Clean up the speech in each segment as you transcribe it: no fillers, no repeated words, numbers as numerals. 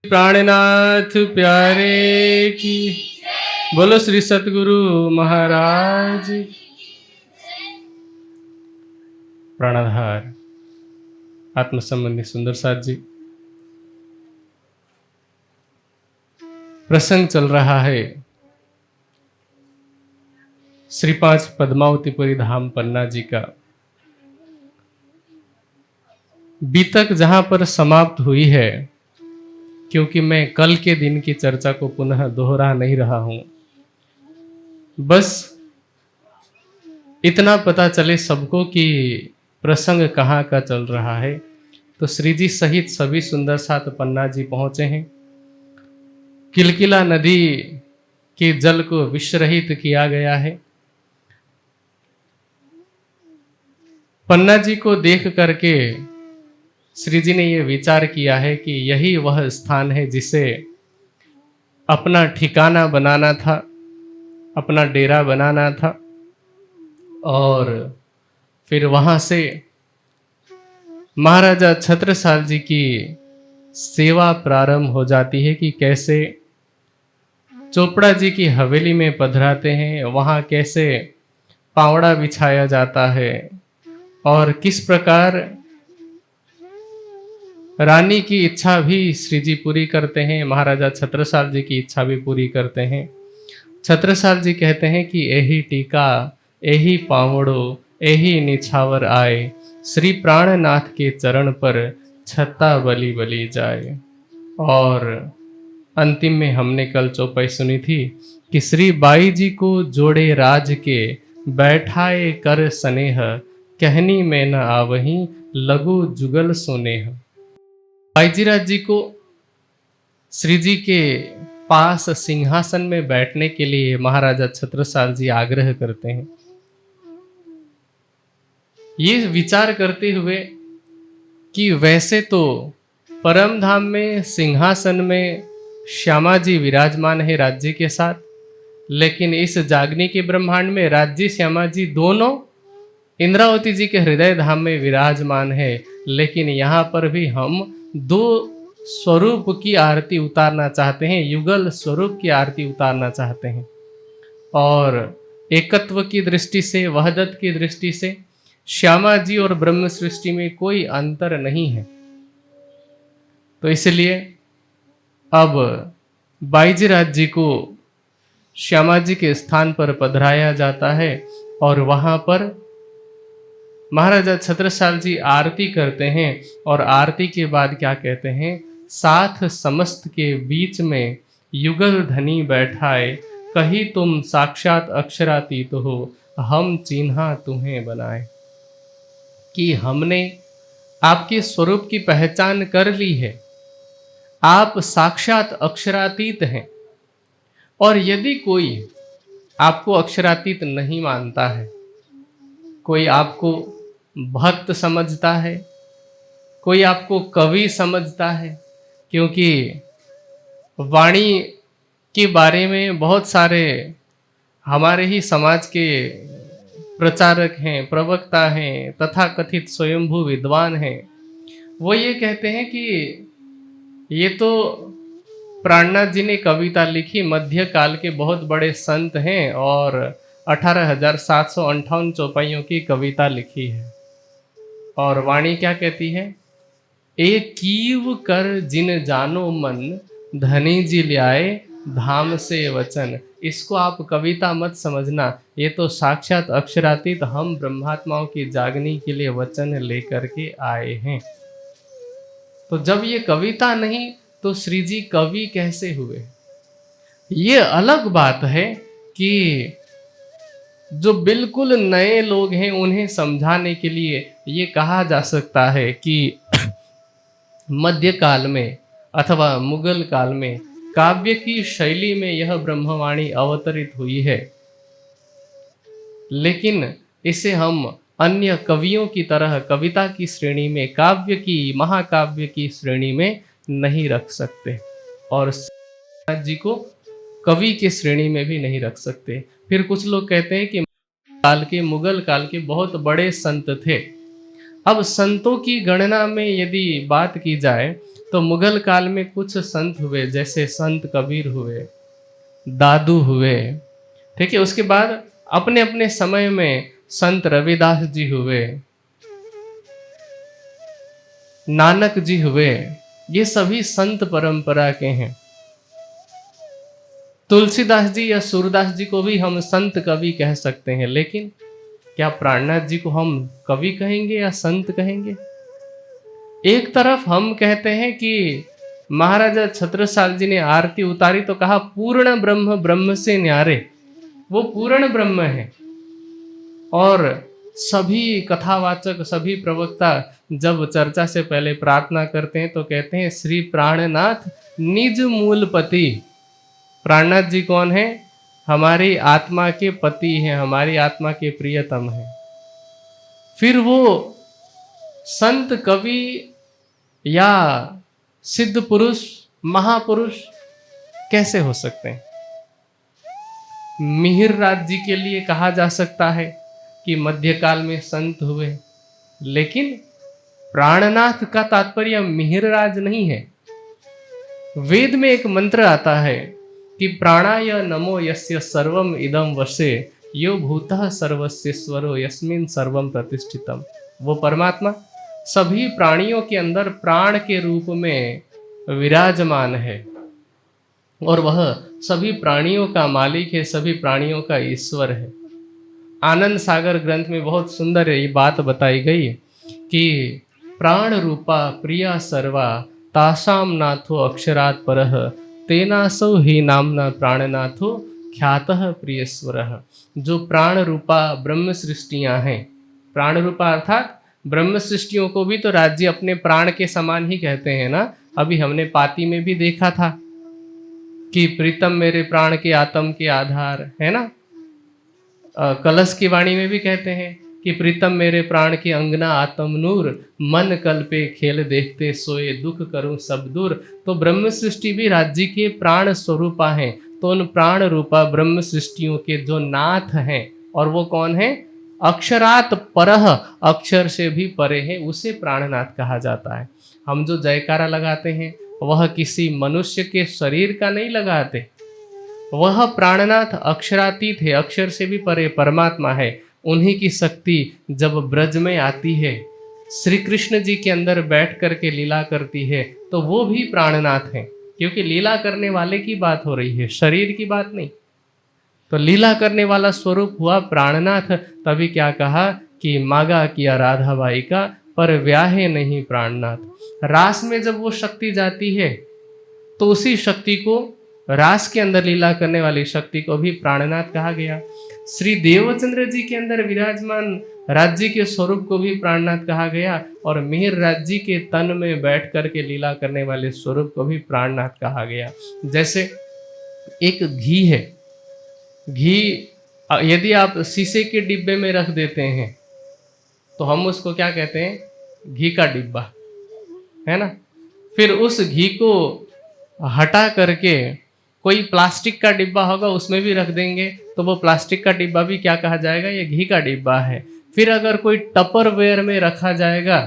प्राणनाथ प्यारे की बोलो। श्री सतगुरु महाराज प्राणाधार आत्म संबंधी सुंदर साथ जी, प्रसंग चल रहा है श्री 5 पद्मावतीपुरी धाम पन्ना जी का। बीतक जहां पर समाप्त हुई है, क्योंकि मैं कल के दिन की चर्चा को पुनः दोहरा नहीं रहा हूं, बस इतना पता चले सबको कि प्रसंग कहाँ का चल रहा है। तो श्री जी सहित सभी सुंदर साथ पन्ना जी पहुंचे हैं। किलकिला नदी के जल को विषरहित किया गया है। पन्ना जी को देख करके श्री जी ने यह विचार किया है कि यही वह स्थान है जिसे अपना ठिकाना बनाना था, अपना डेरा बनाना था, और फिर वहां से महाराजा छत्रसाल जी की सेवा प्रारंभ हो जाती है कि कैसे चोपड़ा जी की हवेली में पधराते हैं, वहां कैसे पावड़ा बिछाया जाता है और किस प्रकार रानी की इच्छा भी श्री जी पूरी करते हैं, महाराजा छत्रसाल जी की इच्छा भी पूरी करते हैं। छत्रसाल जी कहते हैं कि एही टीका एही पावड़ो एही निछावर आए, श्री प्राणनाथ के चरण पर छत्ता बलि बलि जाए। और अंतिम में हमने कल चौपाई सुनी थी कि श्री बाई जी को जोड़े राज के बैठाए कर स्नेह, कहनी में न आवही लगू जुगल सुनेह। बाईजीराज जी को श्री जी के पास सिंहासन में बैठने के लिए महाराजा छत्रसाल जी आग्रह करते हैं। ये विचार करते हुए कि वैसे तो परम धाम में सिंहासन में श्यामा जी विराजमान है राज्य के साथ, लेकिन इस जागनी के ब्रह्मांड में राज्य श्यामा जी दोनों इंद्रावती जी के हृदय धाम में विराजमान है। लेकिन यहाँ पर भी हम दो स्वरूप की आरती उतारना चाहते हैं, युगल स्वरूप की आरती उतारना चाहते हैं। और एकत्व की दृष्टि से, वहदत की दृष्टि से श्यामा जी और ब्रह्म सृष्टि में कोई अंतर नहीं है। तो इसलिए अब बाईजीराज जी को श्यामा जी के स्थान पर पधराया जाता है और वहां पर महाराजा छत्रसाल जी आरती करते हैं। और आरती के बाद क्या कहते हैं, साथ समस्त के बीच में युगल धनी बैठाए, कही तुम साक्षात अक्षरातीत हो, हम चिन्हा तुम्हें बनाए। कि हमने आपके स्वरूप की पहचान कर ली है, आप साक्षात अक्षरातीत हैं। और यदि कोई आपको अक्षरातीत नहीं मानता है, कोई आपको भक्त समझता है, कोई आपको कवि समझता है, क्योंकि वाणी के बारे में बहुत सारे हमारे ही समाज के प्रचारक हैं, प्रवक्ता हैं, तथाकथित स्वयंभू विद्वान हैं। वो ये कहते हैं कि ये तो प्राणनाथ जी ने कविता लिखी, मध्य काल के बहुत बड़े संत हैं और 18,758 चौपाइयों की कविता लिखी है। और वाणी क्या कहती है, एक कीव कर जिन जानो मन, धनी जी ल्याए धाम से वचन। इसको आप कविता मत समझना, ये तो साक्षात अक्षरातीत हम ब्रह्मात्माओं की जागनी के लिए वचन लेकर के आए हैं। तो जब ये कविता नहीं तो श्री जी कवि कैसे हुए? ये अलग बात है कि जो बिल्कुल नए लोग हैं उन्हें समझाने के लिए ये कहा जा सकता है कि मध्यकाल में अथवा मुगल काल में काव्य की शैली में यह ब्रह्मवाणी अवतरित हुई है, लेकिन इसे हम अन्य कवियों की तरह कविता की श्रेणी में, काव्य की, महाकाव्य की श्रेणी में नहीं रख सकते और जी को कवि की श्रेणी में भी नहीं रख सकते। फिर कुछ लोग कहते हैं कि मुगल काल के बहुत बड़े संत थे। अब संतों की गणना में यदि बात की जाए तो मुगल काल में कुछ संत हुए, जैसे संत कबीर हुए, दादू हुए, ठीक है। उसके बाद अपने अपने समय में संत रविदास जी हुए, नानक जी हुए, ये सभी संत परंपरा के हैं। तुलसीदास जी या सूरदास जी को भी हम संत कवि कह सकते हैं, लेकिन क्या प्राणनाथ जी को हम कवि कहेंगे या संत कहेंगे? एक तरफ हम कहते हैं कि महाराजा छत्रसाल जी ने आरती उतारी तो कहा पूर्ण ब्रह्म ब्रह्म से न्यारे, वो पूर्ण ब्रह्म है। और सभी कथावाचक, सभी प्रवक्ता जब चर्चा से पहले प्रार्थना करते हैं तो कहते हैं श्री प्राणनाथ निज मूलपति। प्राणनाथ जी कौन है? हमारी आत्मा के पति हैं, हमारी आत्मा के प्रियतम हैं। फिर वो संत कवि या सिद्ध पुरुष, महापुरुष कैसे हो सकते हैं? मिहिर राज जी के लिए कहा जा सकता है कि मध्यकाल में संत हुए, लेकिन प्राणनाथ का तात्पर्य मिहिर राज नहीं है। वेद में एक मंत्र आता है कि प्राणाय नमो यस्य सर्वम इदम वशे यो भूतः सर्वस्येश्वरो यस्मिन् सर्वम प्रतिष्ठितम। वो परमात्मा सभी प्राणियों के अंदर प्राण के रूप में विराजमान है और वह सभी प्राणियों का मालिक है, सभी प्राणियों का ईश्वर है। आनंद सागर ग्रंथ में बहुत सुंदर ये बात बताई गई कि प्राण रूपा प्रिया सर्वा तासाम नाथो अक्षरात् परः तेनासौ ही नामना प्राणनाथो ख्यातः प्रियस्वरः। जो प्राण रूपा ब्रह्म सृष्टियां हैं, प्राण रूपा अर्थात ब्रह्म सृष्टियों को भी तो राज्य अपने प्राण के समान ही कहते हैं ना। अभी हमने पाती में भी देखा था कि प्रीतम मेरे प्राण के आत्म के आधार, है ना। कलश की वाणी में भी कहते हैं कि प्रीतम मेरे प्राण के अंगना आत्म नूर, मन कल्पे खेल देखते सोए दुख करूं सब दूर। तो ब्रह्म सृष्टि भी राज्य के प्राण स्वरूपा हैं। तो उन प्राण रूपा ब्रह्म सृष्टियों के जो नाथ हैं, और वो कौन है? अक्षरात परह, अक्षर से भी परे है, उसे प्राणनाथ कहा जाता है। हम जो जयकारा लगाते हैं वह किसी मनुष्य के शरीर का नहीं लगाते, वह प्राणनाथ अक्षरातीत है, अक्षर से भी परे परमात्मा है। उन्हीं की शक्ति जब ब्रज में आती है, श्री कृष्ण जी के अंदर बैठ करके लीला करती है, तो वो भी प्राणनाथ हैं, क्योंकि लीला करने वाले की बात हो रही है, शरीर की बात नहीं। तो लीला करने वाला स्वरूप हुआ प्राणनाथ। तभी क्या कहा कि मागा किया राधाबाई का, पर व्याहे नहीं प्राणनाथ। रास में जब वो शक्ति जाती है तो उसी शक्ति को, रास के अंदर लीला करने वाली शक्ति को भी प्राणनाथ कहा गया। श्री देवचंद्र जी के अंदर विराजमान राज्य के स्वरूप को भी प्राणनाथ कहा गया, और मिहिर राज्य के तन में बैठ करके लीला करने वाले स्वरूप को भी प्राणनाथ कहा गया। जैसे एक घी है, घी यदि आप शीशे के डिब्बे में रख देते हैं तो हम उसको क्या कहते हैं? घी का डिब्बा, है ना। फिर उस घी को हटा करके कोई प्लास्टिक का डिब्बा होगा उसमें भी रख देंगे तो वो प्लास्टिक का डिब्बा भी क्या कहा जाएगा? ये घी का डिब्बा है। फिर अगर कोई टपरवेयर में रखा जाएगा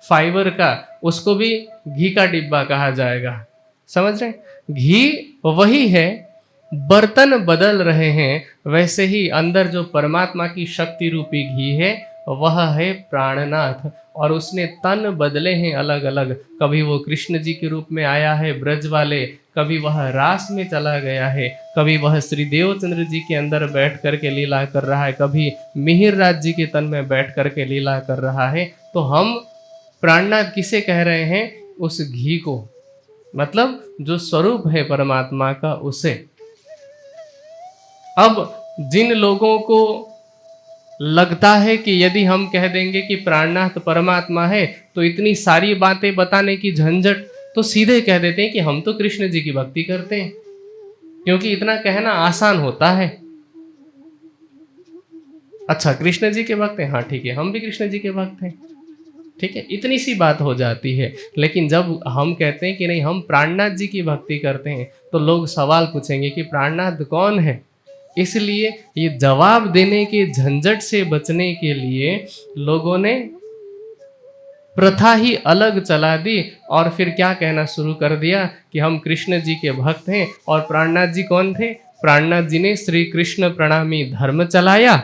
फाइबर का, उसको भी घी का डिब्बा कहा जाएगा। समझ रहे? घी वही है, बर्तन बदल रहे हैं, वैसे ही अंदर जो परमात्मा की शक्ति रूपी घी है वह है प्राणनाथ, और उसने तन बदले हैं अलग अलग। कभी वो कृष्ण जी के रूप में आया है ब्रज वाले, कभी वह रास में चला गया है, कभी वह श्री देवचंद्र जी के अंदर बैठ करके लीला कर रहा है, कभी मिहिर राज जी के तन में बैठ करके लीला कर रहा है। तो हम प्राणनाथ किसे कह रहे हैं? उस घी को, मतलब जो स्वरूप है परमात्मा का, उसे। अब जिन लोगों को लगता है कि यदि हम कह देंगे कि प्राणनाथ परमात्मा है तो इतनी सारी बातें बताने की झंझट, तो सीधे कह देते हैं कि हम तो कृष्ण जी की भक्ति करते हैं, क्योंकि इतना कहना आसान होता है। अच्छा, कृष्ण जी के भक्त हैं, हाँ ठीक है, हम भी कृष्ण जी के भक्त हैं, ठीक है, इतनी सी बात हो जाती है। लेकिन जब हम कहते हैं कि नहीं हम प्राणनाथ जी की भक्ति करते हैं, तो लोग सवाल पूछेंगे कि प्राणनाथ कौन है। इसलिए ये जवाब देने के झंझट से बचने के लिए लोगों ने प्रथा ही अलग चला दी और फिर क्या कहना शुरू कर दिया कि हम कृष्ण जी के भक्त हैं। और प्राणनाथ जी कौन थे? प्राणनाथ जी ने श्री कृष्ण प्रणामी धर्म चलाया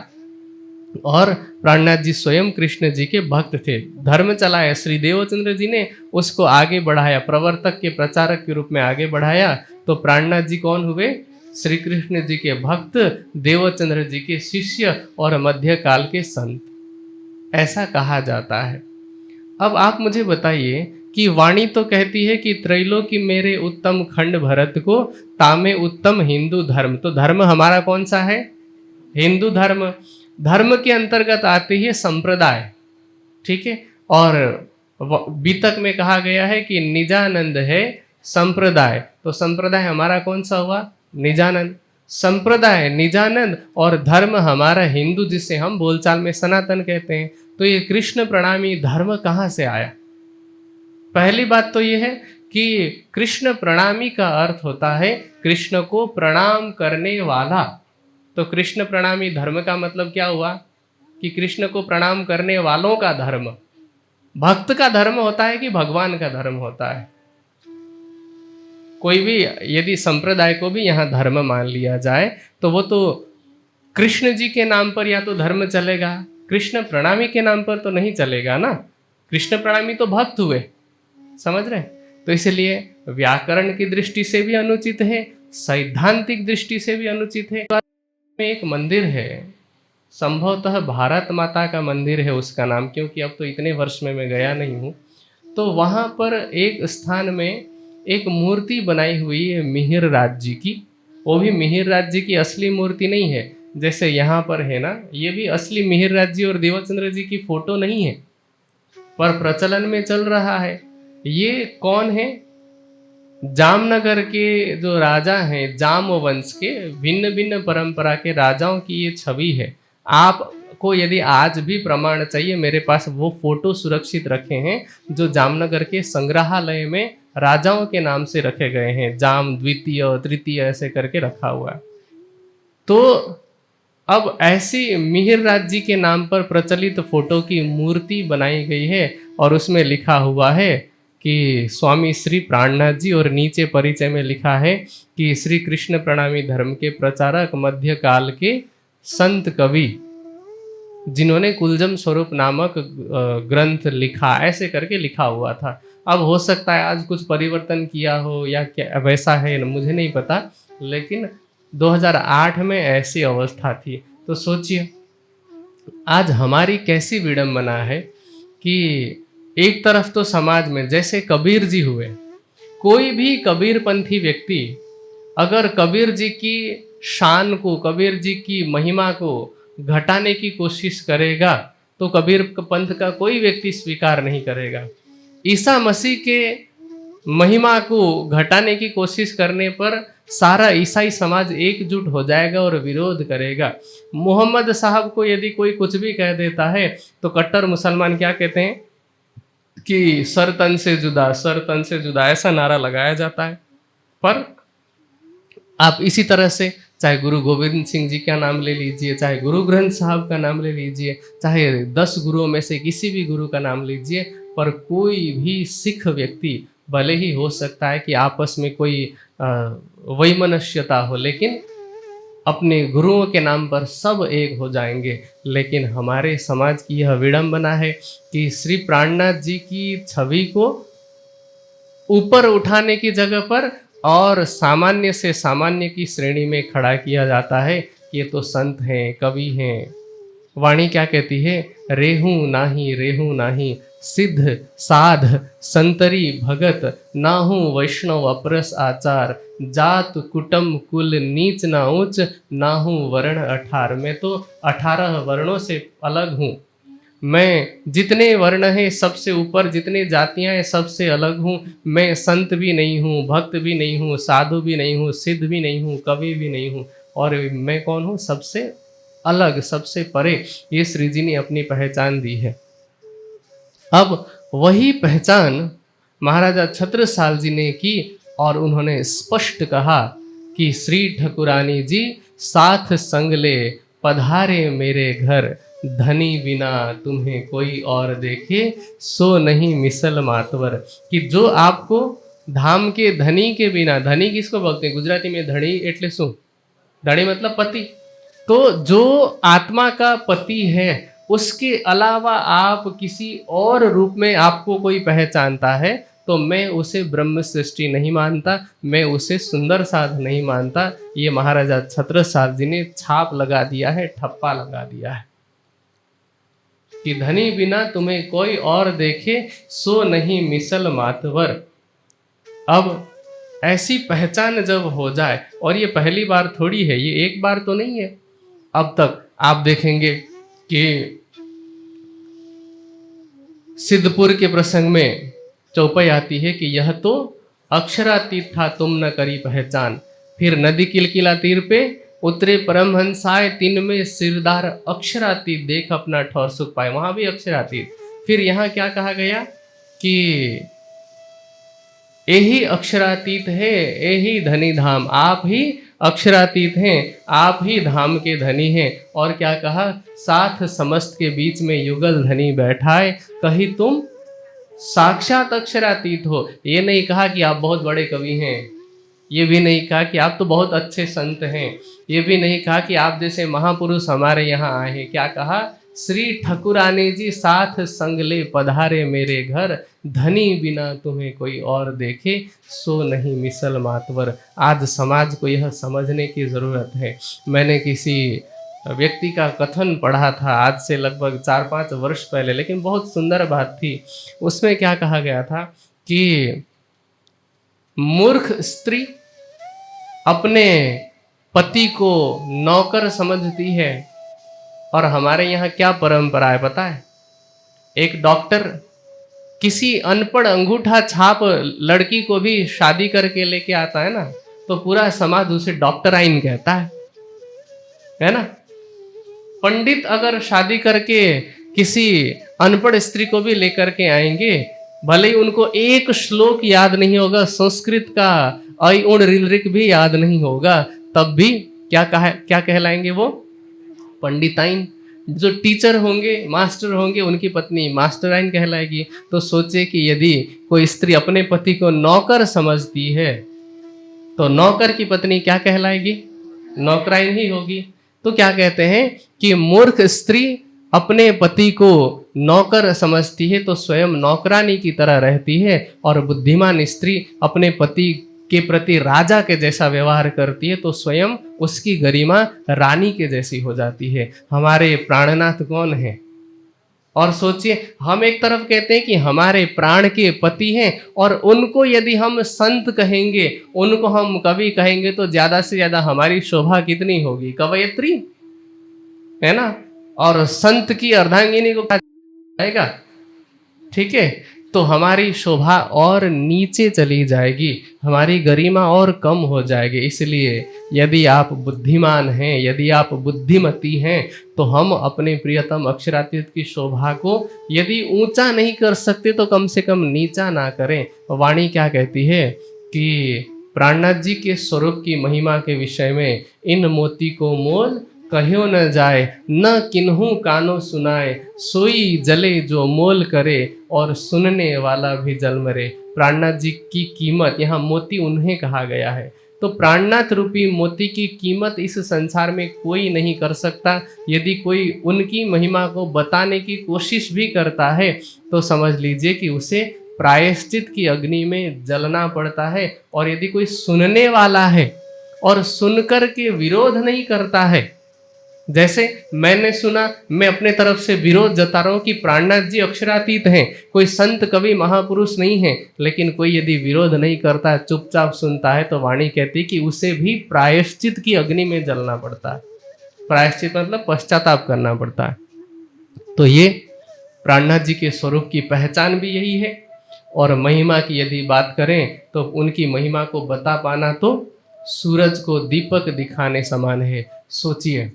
और प्राणनाथ जी स्वयं कृष्ण जी के भक्त थे। धर्म चलाया, श्री देवचंद्र जी ने उसको आगे बढ़ाया, प्रवर्तक के प्रचारक के रूप में आगे बढ़ाया। तो प्राणनाथ जी कौन हुए? श्री कृष्ण जी के भक्त, देवचंद्र जी के शिष्य और मध्यकाल के संत, ऐसा कहा जाता है। अब आप मुझे बताइए कि वाणी तो कहती है कि त्रैलोकी मेरे उत्तम खंड भरत को, तामे उत्तम हिंदू धर्म। तो धर्म हमारा कौन सा है? हिंदू धर्म। धर्म के अंतर्गत आती है संप्रदाय, ठीक है। और बीतक में कहा गया है कि निजानंद है संप्रदाय। तो संप्रदाय हमारा कौन सा हुआ? निजानंद। संप्रदाय निजानंद और धर्म हमारा हिंदू, जिसे हम बोलचाल में सनातन कहते हैं। तो ये कृष्ण प्रणामी धर्म कहाँ से आया? पहली बात तो ये है कि कृष्ण प्रणामी का अर्थ होता है कृष्ण को प्रणाम करने वाला। तो कृष्ण प्रणामी धर्म का मतलब क्या हुआ? कि कृष्ण को प्रणाम करने वालों का धर्म। भक्त का धर्म होता है कि भगवान का धर्म होता है? कोई भी यदि संप्रदाय को भी यहाँ धर्म मान लिया जाए तो वो तो कृष्ण जी के नाम पर या तो धर्म चलेगा, कृष्ण प्रणामी के नाम पर तो नहीं चलेगा ना। कृष्ण प्रणामी तो भक्त हुए, समझ रहे? तो इसलिए व्याकरण की दृष्टि से भी अनुचित है, सैद्धांतिक दृष्टि से भी अनुचित है। में एक मंदिर है, संभवतः भारत माता का मंदिर है उसका नाम, क्योंकि अब तो इतने वर्ष में मैं गया नहीं हूँ। तो वहाँ पर एक स्थान में एक मूर्ति बनाई हुई है मिहिर राज जी की। वो भी मिहिर राज जी की असली मूर्ति नहीं है, जैसे यहाँ पर है ना, ये भी असली मिहिर राज जी और देवचंद्र जी की फोटो नहीं है, पर प्रचलन में चल रहा है। ये कौन है? जामनगर के जो राजा हैं, जाम वंश के भिन्न भिन्न परंपरा के राजाओं की ये छवि है। आपको यदि आज भी प्रमाण चाहिए, मेरे पास वो फोटो सुरक्षित रखे हैं जो जामनगर के संग्रहालय में राजाओं के नाम से रखे गए हैं। जाम द्वितीय तृतीय ऐसे करके रखा हुआ है। तो अब ऐसी मिहिर राज जी के नाम पर प्रचलित फोटो की मूर्ति बनाई गई है और उसमें लिखा हुआ है कि स्वामी श्री प्राणनाथ जी, और नीचे परिचय में लिखा है कि श्री कृष्ण प्रणामी धर्म के प्रचारक, मध्यकाल के संत कवि, जिन्होंने कुलजम स्वरूप नामक ग्रंथ लिखा, ऐसे करके लिखा हुआ था। अब हो सकता है आज कुछ परिवर्तन किया हो या क्या वैसा है मुझे नहीं पता, लेकिन 2008 में ऐसी अवस्था थी। तो सोचिए आज हमारी कैसी विडंबना है कि एक तरफ तो समाज में जैसे कबीर जी हुए, कोई भी कबीरपंथी व्यक्ति अगर कबीर जी की शान को, कबीर जी की महिमा को घटाने की कोशिश करेगा तो कबीर पंथ का कोई व्यक्ति स्वीकार नहीं करेगा। ईसा मसीह के महिमा को घटाने की कोशिश करने पर सारा ईसाई समाज एकजुट हो जाएगा और विरोध करेगा। मोहम्मद साहब को यदि कोई कुछ भी कह देता है तो कट्टर मुसलमान क्या कहते हैं कि सर तन से जुदा, सर तन से जुदा, ऐसा नारा लगाया जाता है। पर आप इसी तरह से चाहे गुरु गोविंद सिंह जी का नाम ले लीजिए, चाहे गुरु ग्रंथ साहब का नाम ले लीजिए, चाहे 10 गुरुओं में से किसी भी गुरु का नाम लीजिए, पर कोई भी सिख व्यक्ति, भले ही हो सकता है कि आपस में कोई वैमनस्यता हो, लेकिन अपने गुरुओं के नाम पर सब एक हो जाएंगे। लेकिन हमारे समाज की यह विडंबना है कि श्री प्राणनाथ जी की छवि को ऊपर उठाने की जगह पर और सामान्य से सामान्य की श्रेणी में खड़ा किया जाता है। ये तो संत हैं, कवि हैं। वाणी क्या कहती है? रेहू नाही सिद्ध साध संतरी भगत, नाहू वैष्णव अपरस आचार, जात कुटुंब कुल नीच ना ऊंच, नाहू वर्ण 18। मैं तो 18 वर्णों से अलग हूँ। मैं जितने वर्ण हैं सबसे ऊपर, जितने जातियां हैं सबसे अलग हूँ। मैं संत भी नहीं हूँ, भक्त भी नहीं हूँ, साधु भी नहीं हूँ, सिद्ध भी नहीं हूँ, कवि भी नहीं हूँ, और मैं कौन हूँ? सबसे अलग, सबसे परे। ये श्री जी ने अपनी पहचान दी है। अब वही पहचान महाराजा छत्रसाल जी ने की और उन्होंने स्पष्ट कहा कि श्री ठकुरानी जी साथ संग ले पधारे मेरे घर, धनी बिना तुम्हें कोई और देखे, सो नहीं मिसल मातवर। कि जो आपको धाम के धनी के बिना, धनी किसको बोलते हैं गुजराती में? धनी एटले શું? धनी मतलब पति। तो जो आत्मा का पति है उसके अलावा आप किसी और रूप में आपको कोई पहचानता है तो मैं उसे ब्रह्म सृष्टि नहीं मानता, मैं उसे सुंदर साध नहीं मानता। ये महाराजा छत्रसाल जी ने छाप लगा दिया है, ठप्पा लगा दिया है कि धनी बिना तुम्हें कोई और देखे, सो नहीं मिसल मातवर। अब ऐसी पहचान जब हो जाए, और ये पहली बार थोड़ी है, ये एक बार तो नहीं है। अब तक आप देखेंगे कि सिद्धपुर के प्रसंग में चौपाई आती है कि यह तो अक्षरातीत था तुम न करी पहचान। फिर नदी किलकिला तीर पे उतरे परमहंसाए, तीन में सिरदार अक्षरातीत देख अपना ठौर सुख पाए। वहां भी अक्षरातीत। फिर यहाँ क्या कहा गया कि यही अक्षरातीत है, यही धनी धाम, आप ही अक्षरातीत हैं, आप ही धाम के धनी हैं। और क्या कहा? साथ समस्त के बीच में युगल धनी बैठाए, कहीं तुम साक्षात अक्षरातीत हो। ये नहीं कहा कि आप बहुत बड़े कवि हैं, ये भी नहीं कहा कि आप तो बहुत अच्छे संत हैं, ये भी नहीं कहा कि आप जैसे महापुरुष हमारे यहाँ आए हैं। क्या कहा? श्री ठकुरानी जी साथ संग ले पधारे मेरे घर, धनी बिना तुम्हें कोई और देखे, सो नहीं मिसल मातवर। आज समाज को यह समझने की ज़रूरत है। मैंने किसी व्यक्ति का कथन पढ़ा था आज से लगभग 4-5 वर्ष पहले, लेकिन बहुत सुंदर बात थी। उसमें क्या कहा गया था कि मूर्ख स्त्री अपने पति को नौकर समझती है। और हमारे यहाँ क्या परंपरा है पता है? एक डॉक्टर किसी अनपढ़ अंगूठा छाप लड़की को भी शादी करके लेके आता है ना, तो पूरा समाज उसे डॉक्टराइन कहता है ना। पंडित अगर शादी करके किसी अनपढ़ स्त्री को भी लेकर के आएंगे, भले ही उनको एक श्लोक याद नहीं होगा, संस्कृत का ऐ उण ऋल ऋक भी याद नहीं होगा, तब भी क्या कहलाएंगे वो? पंडिताइन। जो टीचर होंगे, मास्टर होंगे, उनकी पत्नी मास्टराइन कहलाएगी। तो सोचे कि यदि कोई स्त्री अपने पति को नौकर समझती है तो नौकर की पत्नी क्या कहलाएगी? नौकराइन ही होगी। तो क्या कहते हैं कि मूर्ख स्त्री अपने पति को नौकर समझती है तो स्वयं नौकरानी की तरह रहती है, और बुद्धिमान स्त्री अपने पति के प्रति राजा के जैसा व्यवहार करती है तो स्वयं उसकी गरिमा रानी के जैसी हो जाती है। हमारे प्राणनाथ कौन है? और सोचिए, हम एक तरफ कहते हैं कि हमारे प्राण के पति हैं, और उनको यदि हम संत कहेंगे, उनको हम कवि कहेंगे, तो ज्यादा से ज्यादा हमारी शोभा कितनी होगी? कवयत्री, है ना। और संत की अर्धांगिनी को क्या जाएगा? ठीक है, तो हमारी शोभा और नीचे चली जाएगी, हमारी गरिमा और कम हो जाएगी। इसलिए यदि आप बुद्धिमान हैं, यदि आप बुद्धिमती हैं, तो हम अपने प्रियतम अक्षरातीत की शोभा को यदि ऊंचा नहीं कर सकते तो कम से कम नीचा ना करें। वाणी क्या कहती है कि प्राणनाथ जी के स्वरूप की महिमा के विषय में, इन मोती को मोल कहो न जाए, न किन्हू कानो सुनाए, सोई जले जो मोल करे, और सुनने वाला भी जल मरे। प्राणनाथ जी की कीमत, यहाँ मोती उन्हें कहा गया है, तो प्राणनाथ रूपी मोती की कीमत इस संसार में कोई नहीं कर सकता। यदि कोई उनकी महिमा को बताने की कोशिश भी करता है तो समझ लीजिए कि उसे प्रायश्चित की अग्नि में जलना पड़ता है। और यदि कोई सुनने वाला है और सुनकर के विरोध नहीं करता है, जैसे मैंने सुना, मैं अपने तरफ से विरोध जता रहा हूं कि प्राणनाथ जी अक्षरातीत हैं, कोई संत कवि महापुरुष नहीं है, लेकिन कोई यदि विरोध नहीं करता, चुपचाप सुनता है, तो वाणी कहती है कि उसे भी प्रायश्चित की अग्नि में जलना पड़ता है। प्रायश्चित मतलब पश्चाताप करना पड़ता है। तो ये प्राणनाथ जी के स्वरूप की पहचान भी यही है। और महिमा की यदि बात करें तो उनकी महिमा को बता पाना तो सूरज को दीपक दिखाने समान है। सोचिए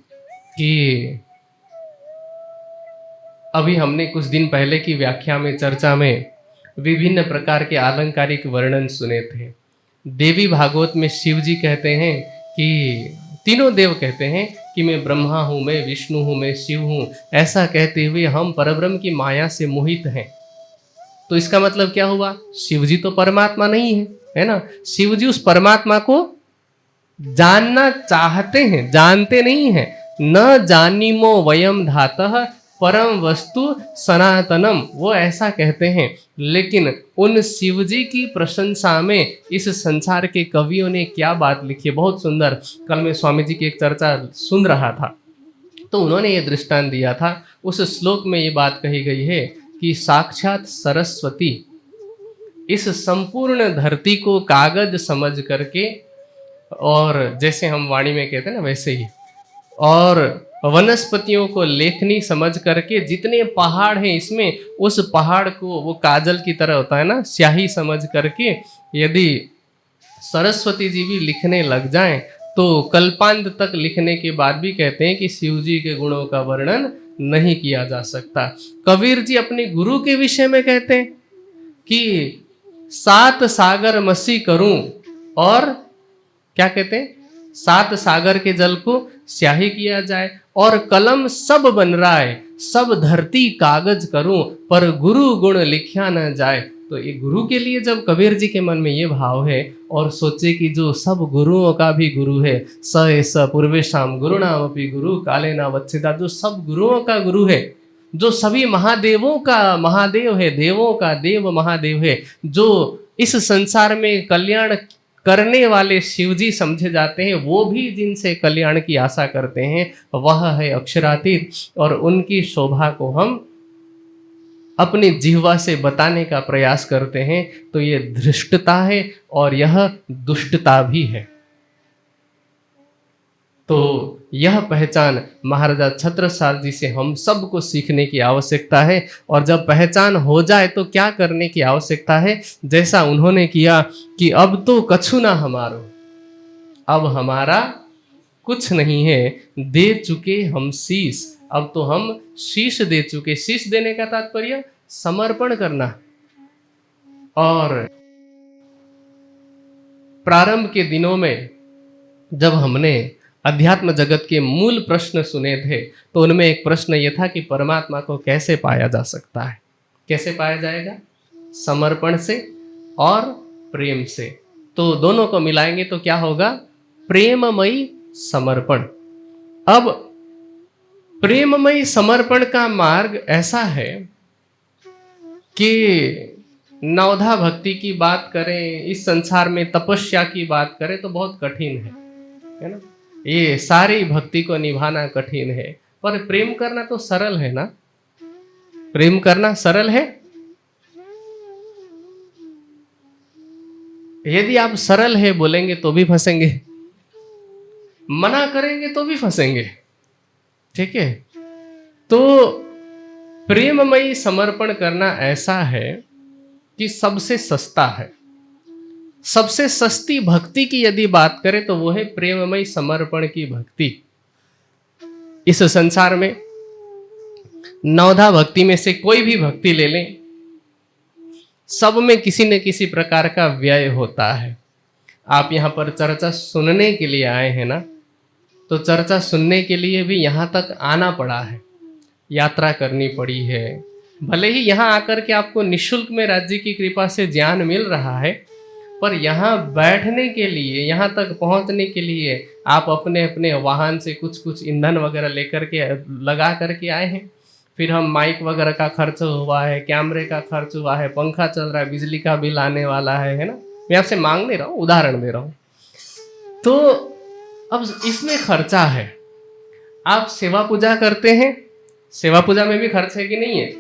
कि अभी हमने कुछ दिन पहले की व्याख्या में, चर्चा में विभिन्न प्रकार के आलंकारिक वर्णन सुने थे। देवी भागवत में शिव जी कहते हैं कि, तीनों देव कहते हैं कि कि मैं ब्रह्मा हूँ, मैं विष्णु हूँ, मैं शिव हूँ, ऐसा कहते हुए हम परब्रह्म की माया से मोहित हैं। तो इसका मतलब क्या हुआ? शिव जी तो परमात्मा नहीं है ना? शिव जी उस परमात्मा को जानना चाहते हैं, जानते नहीं हैं। न जानीमो वयम धातः परम वस्तु सनातनम, वो ऐसा कहते हैं। लेकिन उन शिव जी की प्रशंसा में इस संसार के कवियों ने क्या बात लिखी है, बहुत सुंदर। कल मैं स्वामी जी की एक चर्चा सुन रहा था, तो उन्होंने ये दृष्टांत दिया था। उस श्लोक में ये बात कही गई है कि साक्षात सरस्वती इस संपूर्ण धरती को कागज समझ करके, और जैसे हम वाणी में कहते हैं ना वैसे ही, और वनस्पतियों को लेखनी समझ करके जितने पहाड़ हैं इसमें, उस पहाड़ को वो काजल की तरह होता है ना, स्याही समझ करके यदि सरस्वती जी भी लिखने लग जाएं तो कल्पांत तक लिखने के बाद भी कहते हैं कि शिव जी के गुणों का वर्णन नहीं किया जा सकता। कबीर जी अपने गुरु के विषय में कहते हैं कि सात सागर मसी करूं, और क्या कहते हैं, सात सागर के जल को स्याही किया जाए, और कलम सब बन रहा है, सब धरती कागज करूं, पर गुरु गुण लिखा न जाए। तो ये गुरु के लिए जब कबीर जी के मन में ये भाव है, और सोचे कि जो सब गुरुओं का भी गुरु है, स पूर्वेशाम गुरु नाम अपि गुरु काले ना वत्सिता, जो सब गुरुओं का गुरु है, जो सभी महादेवों का महादेव है, देवों का देव महादेव है, जो इस संसार में कल्याण करने वाले शिव जी समझे जाते हैं, वो भी जिनसे कल्याण की आशा करते हैं, वह है अक्षरातीत। और उनकी शोभा को हम अपनी जिह्वा से बताने का प्रयास करते हैं, तो ये धृष्टता है और यह दुष्टता भी है। तो यह पहचान महाराजा छत्रसाल जी से हम सबको सीखने की आवश्यकता है। और जब पहचान हो जाए तो क्या करने की आवश्यकता है, जैसा उन्होंने किया कि अब तो कछु ना हमारो, अब हमारा कुछ नहीं है, दे चुके हम शीश, अब तो हम शीश दे चुके। शीश देने का तात्पर्य समर्पण करना। और प्रारंभ के दिनों में जब हमने अध्यात्म जगत के मूल प्रश्न सुने थे, तो उनमें एक प्रश्न यह था कि परमात्मा को कैसे पाया जा सकता है। कैसे पाया जाएगा? समर्पण से और प्रेम से। तो दोनों को मिलाएंगे तो क्या होगा? प्रेममयी समर्पण। अब प्रेममयी समर्पण का मार्ग ऐसा है कि नवधा भक्ति की बात करें, इस संसार में तपस्या की बात करें तो बहुत कठिन है ना? ये सारी भक्ति को निभाना कठिन है, पर प्रेम करना तो सरल है ना? प्रेम करना सरल है। यदि आप सरल है बोलेंगे तो भी फंसेंगे, मना करेंगे तो भी फंसेंगे, ठीक है? तो प्रेममयी समर्पण करना ऐसा है कि सबसे सस्ता है। सबसे सस्ती भक्ति की यदि बात करें तो वो है प्रेममयी समर्पण की भक्ति। इस संसार में नवधा भक्ति में से कोई भी भक्ति ले लें, सब में किसी न किसी प्रकार का व्यय होता है। आप यहाँ पर चर्चा सुनने के लिए आए हैं ना, तो चर्चा सुनने के लिए भी यहाँ तक आना पड़ा है, यात्रा करनी पड़ी है। भले ही यहाँ आकर के आपको निःशुल्क में राज्य की कृपा से ज्ञान मिल रहा है, पर यहाँ बैठने के लिए, यहाँ तक पहुँचने के लिए आप अपने अपने वाहन से कुछ कुछ ईंधन वगैरह लेकर के लगा करके आए हैं। फिर हम माइक वगैरह का खर्च हुआ है, कैमरे का खर्च हुआ है, पंखा चल रहा है, बिजली का बिल आने वाला है ना? मैं आपसे मांग नहीं रहा हूँ, उदाहरण दे रहा हूँ। तो अब इसमें खर्चा है। आप सेवा पूजा करते हैं, सेवा पूजा में भी खर्च है कि नहीं है?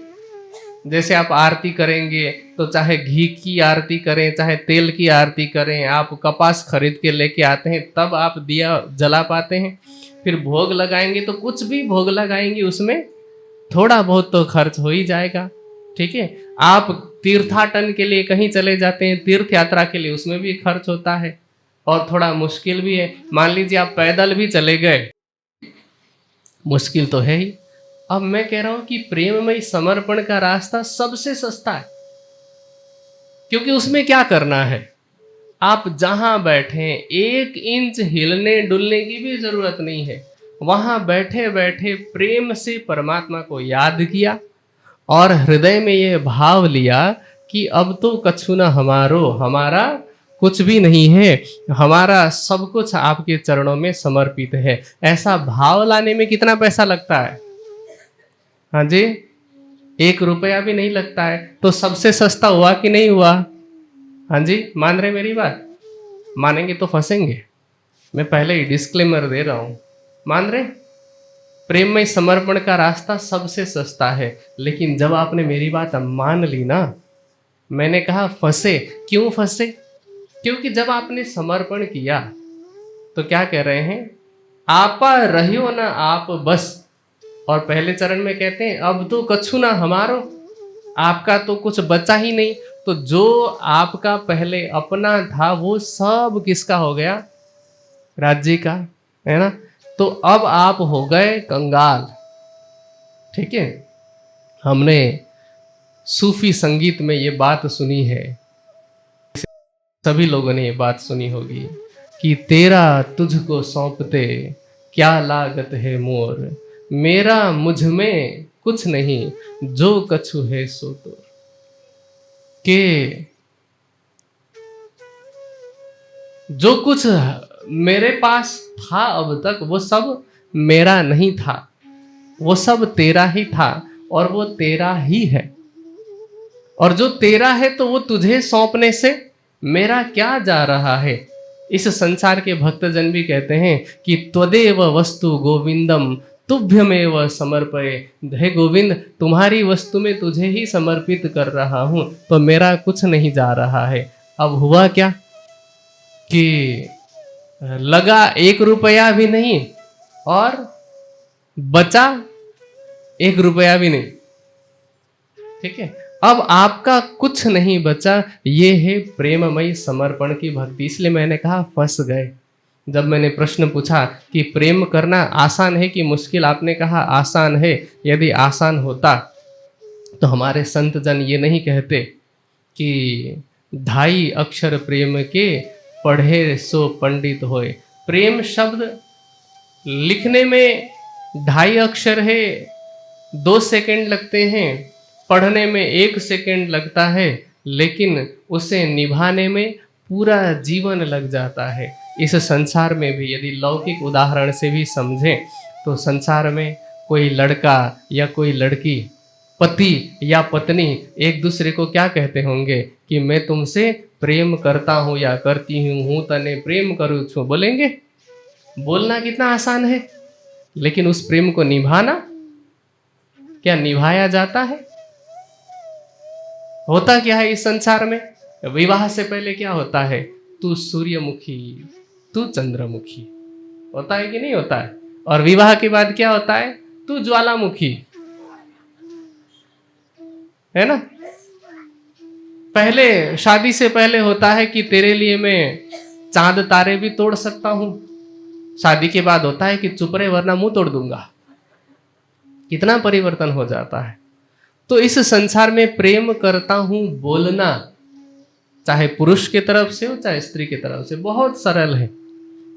जैसे आप आरती करेंगे तो चाहे घी की आरती करें, चाहे तेल की आरती करें, आप कपास खरीद के लेके आते हैं तब आप दिया जला पाते हैं। फिर भोग लगाएंगे तो कुछ भी भोग लगाएंगे उसमें थोड़ा बहुत तो खर्च हो ही जाएगा, ठीक है? आप तीर्थाटन के लिए कहीं चले जाते हैं, तीर्थ यात्रा के लिए, उसमें भी खर्च होता है और थोड़ा मुश्किल भी है। मान लीजिए आप पैदल भी चले गए, मुश्किल तो है ही। अब मैं कह रहा हूं कि प्रेममयी समर्पण का रास्ता सबसे सस्ता है, क्योंकि उसमें क्या करना है? आप जहां बैठे 1 इंच हिलने डुलने की भी जरूरत नहीं है। वहां बैठे बैठे प्रेम से परमात्मा को याद किया और हृदय में ये भाव लिया कि अब तो कछु न हमारो, हमारा कुछ भी नहीं है, हमारा सब कुछ आपके चरणों में समर्पित है। ऐसा भाव लाने में कितना पैसा लगता है? हाँ जी, 1 रुपया भी नहीं लगता है। तो सबसे सस्ता हुआ कि नहीं हुआ? हाँ जी, मान रहे मेरी बात? मानेंगे तो फंसेंगे, मैं पहले ही डिस्क्लेमर दे रहा हूं। मान रहे? प्रेम में समर्पण का रास्ता सबसे सस्ता है। लेकिन जब आपने मेरी बात मान ली ना, मैंने कहा फंसे। क्यों फंसे? क्योंकि जब आपने समर्पण किया तो क्या कह रहे हैं? आपा रहियो ना आप बस। और पहले चरण में कहते हैं अब तो कछु ना हमारो, आपका तो कुछ बचा ही नहीं। तो जो आपका पहले अपना था वो सब किसका हो गया? राज्य का, है ना? तो अब आप हो गए कंगाल। ठीक है, हमने सूफी संगीत में ये बात सुनी है, सभी लोगों ने ये बात सुनी होगी कि तेरा तुझको सौंपते क्या लागत है मोर, मेरा मुझ में कुछ नहीं जो कछु है सो तोर। के जो कुछ मेरे पास था अब तक वो सब मेरा नहीं था, वो सब तेरा ही था और वो तेरा ही है। और जो तेरा है तो वो तुझे सौंपने से मेरा क्या जा रहा है? इस संसार के भक्तजन भी कहते हैं कि त्वदेव वस्तु गोविंदम तुभ्यमेव समर्पये। हे गोविंद, तुम्हारी वस्तु में तुझे ही समर्पित कर रहा हूं, तो मेरा कुछ नहीं जा रहा है। अब हुआ क्या कि लगा 1 रुपया भी नहीं और बचा 1 रुपया भी नहीं। ठीक है, अब आपका कुछ नहीं बचा। ये है प्रेममयी समर्पण की भक्ति। इसलिए मैंने कहा फंस गए। जब मैंने प्रश्न पूछा कि प्रेम करना आसान है कि मुश्किल, आपने कहा आसान है। यदि आसान होता तो हमारे संत जन ये नहीं कहते कि 2.5 अक्षर प्रेम के पढ़े सो पंडित होए। प्रेम शब्द लिखने में 2.5 अक्षर है, 2 सेकंड लगते हैं, पढ़ने में 1 सेकंड लगता है, लेकिन उसे निभाने में पूरा जीवन लग जाता है। इस संसार में भी यदि लौकिक उदाहरण से भी समझें तो संसार में कोई लड़का या कोई लड़की, पति या पत्नी एक दूसरे को क्या कहते होंगे कि मैं तुमसे प्रेम करता हूँ या करती हूँ, तने प्रेम करूँ छू, बोलेंगे? बोलना कितना आसान है, लेकिन उस प्रेम को निभाना, क्या निभाया जाता है? होता क्या है इस संसार में? विवाह से पहले क्या होता है? तू सूर्यमुखी, तू चंद्रमुखी, होता है कि नहीं होता है? और विवाह के बाद क्या होता है? तू ज्वालामुखी, है ना? पहले शादी से पहले होता है कि तेरे लिए मैं चांद तारे भी तोड़ सकता हूं। शादी के बाद होता है कि चुप रहे वरना मुंह तोड़ दूंगा। कितना परिवर्तन हो जाता है। तो इस संसार में प्रेम करता हूं बोलना, चाहे पुरुष की तरफ से हो चाहे स्त्री की तरफ से, बहुत सरल है,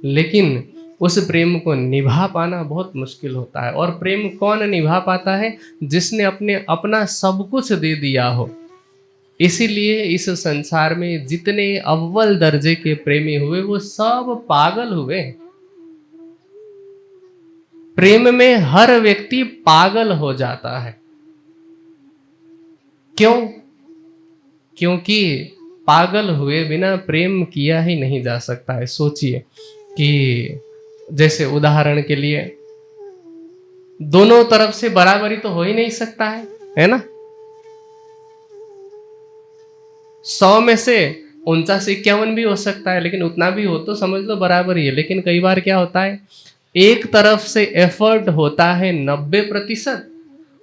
लेकिन उस प्रेम को निभा पाना बहुत मुश्किल होता है। और प्रेम कौन निभा पाता है? जिसने अपना सब कुछ दे दिया हो। इसीलिए इस संसार में जितने अव्वल दर्जे के प्रेमी हुए वो सब पागल हुए। प्रेम में हर व्यक्ति पागल हो जाता है। क्यों? क्योंकि पागल हुए बिना प्रेम किया ही नहीं जा सकता है। सोचिए कि जैसे उदाहरण के लिए दोनों तरफ से बराबरी तो हो ही नहीं सकता है ना? 100 में से 49-51 भी हो सकता है, लेकिन उतना भी हो तो समझ लो बराबर ही है। लेकिन कई बार क्या होता है, एक तरफ से एफर्ट होता है 90%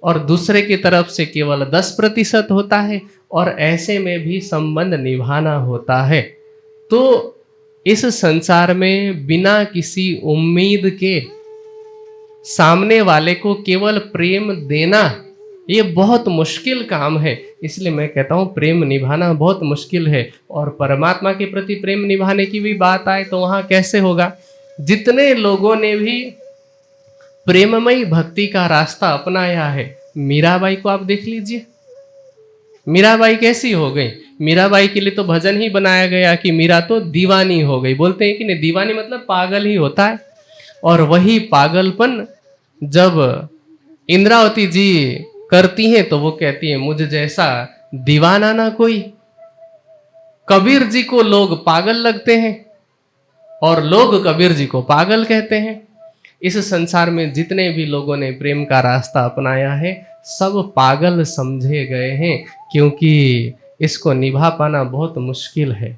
और दूसरे की तरफ से केवल 10% होता है, और ऐसे में भी संबंध निभाना होता है। तो इस संसार में बिना किसी उम्मीद के सामने वाले को केवल प्रेम देना ये बहुत मुश्किल काम है। इसलिए मैं कहता हूँ प्रेम निभाना बहुत मुश्किल है। और परमात्मा के प्रति प्रेम निभाने की भी बात आए तो वहाँ कैसे होगा? जितने लोगों ने भी प्रेममयी भक्ति का रास्ता अपनाया है। मीराबाई को आप देख लीजिए, मीराबाई कैसी हो गई। मीराबाई के लिए तो भजन ही बनाया गया कि मीरा तो दीवानी हो गई। बोलते हैं कि नहीं, दीवानी मतलब पागल ही होता है। और वही पागलपन जब इंद्रावती जी करती हैं तो वो कहती है मुझ जैसा दीवाना ना कोई। कबीर जी को लोग पागल लगते हैं और लोग कबीर जी को पागल कहते हैं। इस संसार में जितने भी लोगों ने प्रेम का रास्ता अपनाया है सब पागल समझे गए हैं, क्योंकि इसको निभा पाना बहुत मुश्किल है।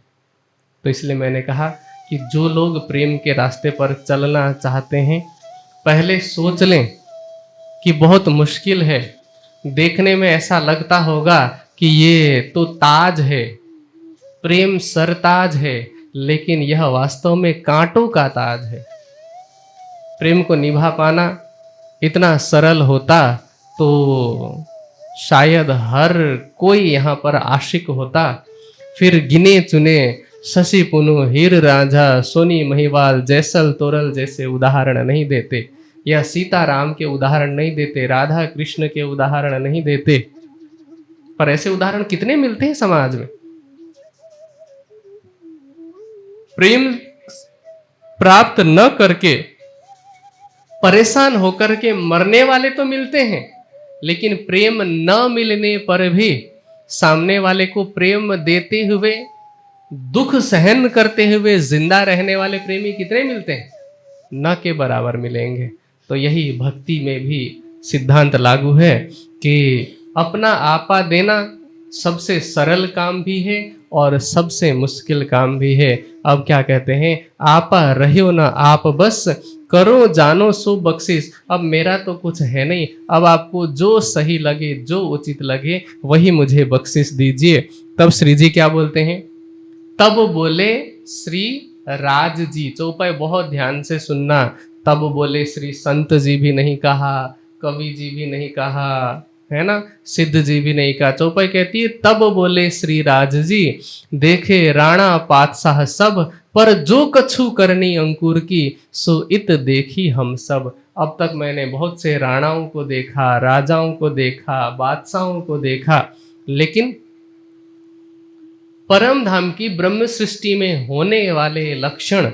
तो इसलिए मैंने कहा कि जो लोग प्रेम के रास्ते पर चलना चाहते हैं पहले सोच लें कि बहुत मुश्किल है। देखने में ऐसा लगता होगा कि ये तो ताज है, प्रेम सरताज है, लेकिन यह वास्तव में कांटों का ताज है। प्रेम को निभा पाना इतना सरल होता तो शायद हर कोई यहाँ पर आशिक होता। फिर गिने चुने शशि पुनु, हीर रांझा, सोनी महिवाल, जैसल तोरल जैसे उदाहरण नहीं देते, या सीताराम के उदाहरण नहीं देते, राधा कृष्ण के उदाहरण नहीं देते। पर ऐसे उदाहरण कितने मिलते हैं समाज में। प्रेम प्राप्त न करके परेशान होकर के मरने वाले तो मिलते हैं, लेकिन प्रेम न मिलने पर भी सामने वाले को प्रेम देते हुए, दुख सहन करते हुए जिंदा रहने वाले प्रेमी कितने मिलते हैं, न के बराबर मिलेंगे। तो यही भक्ति में भी सिद्धांत लागू है कि अपना आपा देना सबसे सरल काम भी है और सबसे मुश्किल काम भी है। अब क्या कहते हैं, आपा रहियो ना आप बस, करो जानो सो बख्शिश। अब मेरा तो कुछ है नहीं, अब आपको जो सही लगे, जो उचित लगे वही मुझे बख्शिश दीजिए। तब श्री जी क्या बोलते हैं, तब बोले श्री राज जी। चौपाई बहुत ध्यान से सुनना। तब बोले श्री संत जी भी नहीं कहा, कवि जी भी नहीं कहा, है ना, सिद्ध जी भी नहीं कहा। चौपाई कहती है तब बोले श्री राज जी, देखे राणा पातशाह सब, पर जो कछु करनी अंकुर की, सो इत देखी हम सब। अब तक मैंने बहुत से राणाओं को देखा, राजाओं को देखा, बादशाहों को देखा, लेकिन परम धाम की ब्रह्म सृष्टि में होने वाले लक्षण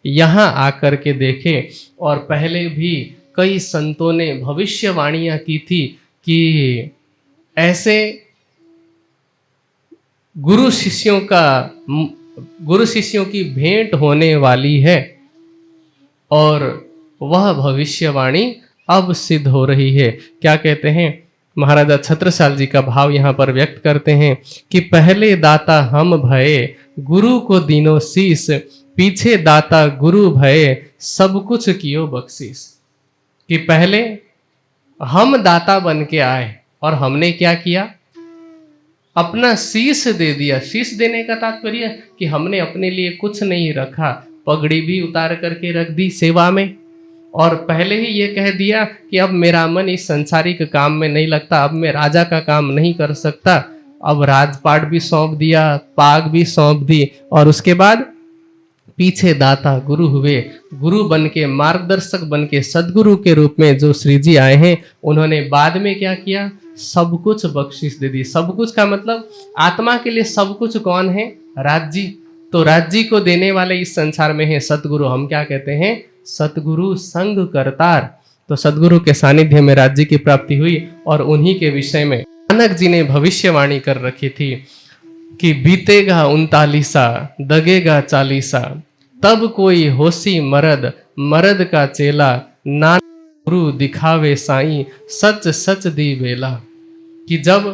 यहाँ आकर के देखे। और पहले भी कई संतों ने भविष्यवाणियां की थी कि ऐसे गुरु शिष्यों की भेंट होने वाली है, और वह भविष्यवाणी अब सिद्ध हो रही है। क्या कहते हैं, महाराजा छत्रसाल जी का भाव यहाँ पर व्यक्त करते हैं कि पहले दाता हम भये, गुरु को दीनो शीस, पीछे दाता गुरु भये, सब कुछ कियो बख्शीस। कि पहले हम दाता बन के आए और हमने क्या किया, अपना शीश दे दिया। शीश देने का तात्पर्य कि हमने अपने लिए कुछ नहीं रखा, पगड़ी भी उतार करके रख दी सेवा में, और पहले ही ये कह दिया कि अब मेरा मन इस संसारिक काम में नहीं लगता, अब मैं राजा का काम नहीं कर सकता। अब राजपाट भी सौंप दिया, पाग भी सौंप दी, और उसके बाद पीछे दाता गुरु हुए। गुरु बन के, मार्गदर्शक बन के, सदगुरु के रूप में जो श्री जी आए हैं, उन्होंने बाद में क्या किया, सब कुछ बख्शिश दे दी। सब कुछ का मतलब आत्मा के लिए सब कुछ कौन है, राज्य। तो राज्य को देने वाले इस संसार में है सतगुरु। हम क्या कहते हैं, सतगुरु संग करतार। तो सतगुरु के सानिध्य में राज्य की प्राप्ति हुई, और उन्हीं के विषय में नानक जी ने भविष्यवाणी कर रखी थी कि बीतेगा 39, दगेगा 40, तब कोई होशी मरद, मरद का चेला, नानक गुरु दिखावे साईं, सच सच दी बेला। कि जब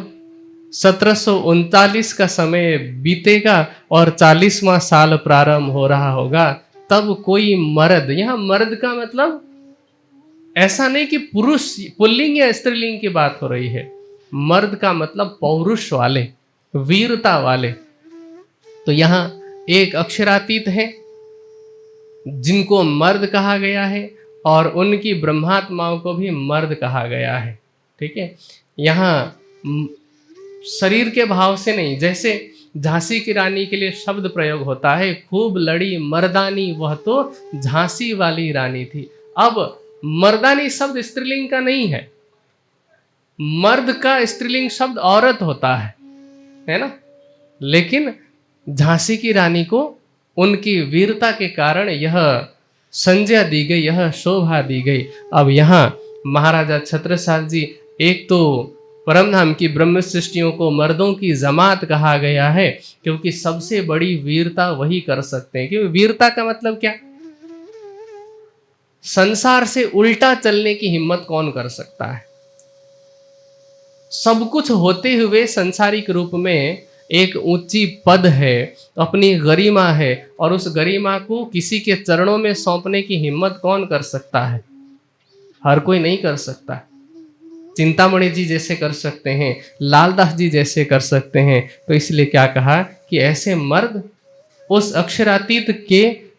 1739 का समय बीतेगा और 40वां साल प्रारंभ हो रहा होगा, तब कोई मर्द, यहां मर्द का मतलब ऐसा नहीं कि पुरुष, पुल्लिंग या स्त्रीलिंग की बात हो रही है। मर्द का मतलब पौरुष वाले, वीरता वाले। तो यहां एक अक्षरातीत है जिनको मर्द कहा गया है, और उनकी ब्रह्मात्माओं को भी मर्द कहा गया है। ठीक है, यहाँ शरीर के भाव से नहीं, जैसे झांसी की रानी के लिए शब्द प्रयोग होता है, खूब लड़ी मर्दानी वह तो झांसी वाली रानी थी। अब मर्दानी शब्द स्त्रीलिंग का नहीं है, मर्द का स्त्रीलिंग शब्द औरत होता है ना। लेकिन झांसी की रानी को उनकी वीरता के कारण यह संज्ञा दी गई, यह शोभा दी गई। अब यहाँ महाराजा छत्रसाल जी, एक तो परमधाम की ब्रह्म सृष्टियों को मर्दों की जमात कहा गया है, क्योंकि सबसे बड़ी वीरता वही कर सकते हैं। क्योंकि वीरता का मतलब क्या? संसार से उल्टा चलने की हिम्मत कौन कर सकता है? सब कुछ होते हुए संसारिक रूप में एक ऊंची पद है, अपनी गरिमा है, और उस गरिमा को किसी के चरणों में सौंपने की हिम्मत कौन कर सकता है? हर कोई नहीं कर सकता। चिंतामणि जी जैसे कर सकते हैं, लालदास जी जैसे कर सकते हैं। तो इसलिए क्या कहा कि ऐसे मर्द उस अक्षरातीत के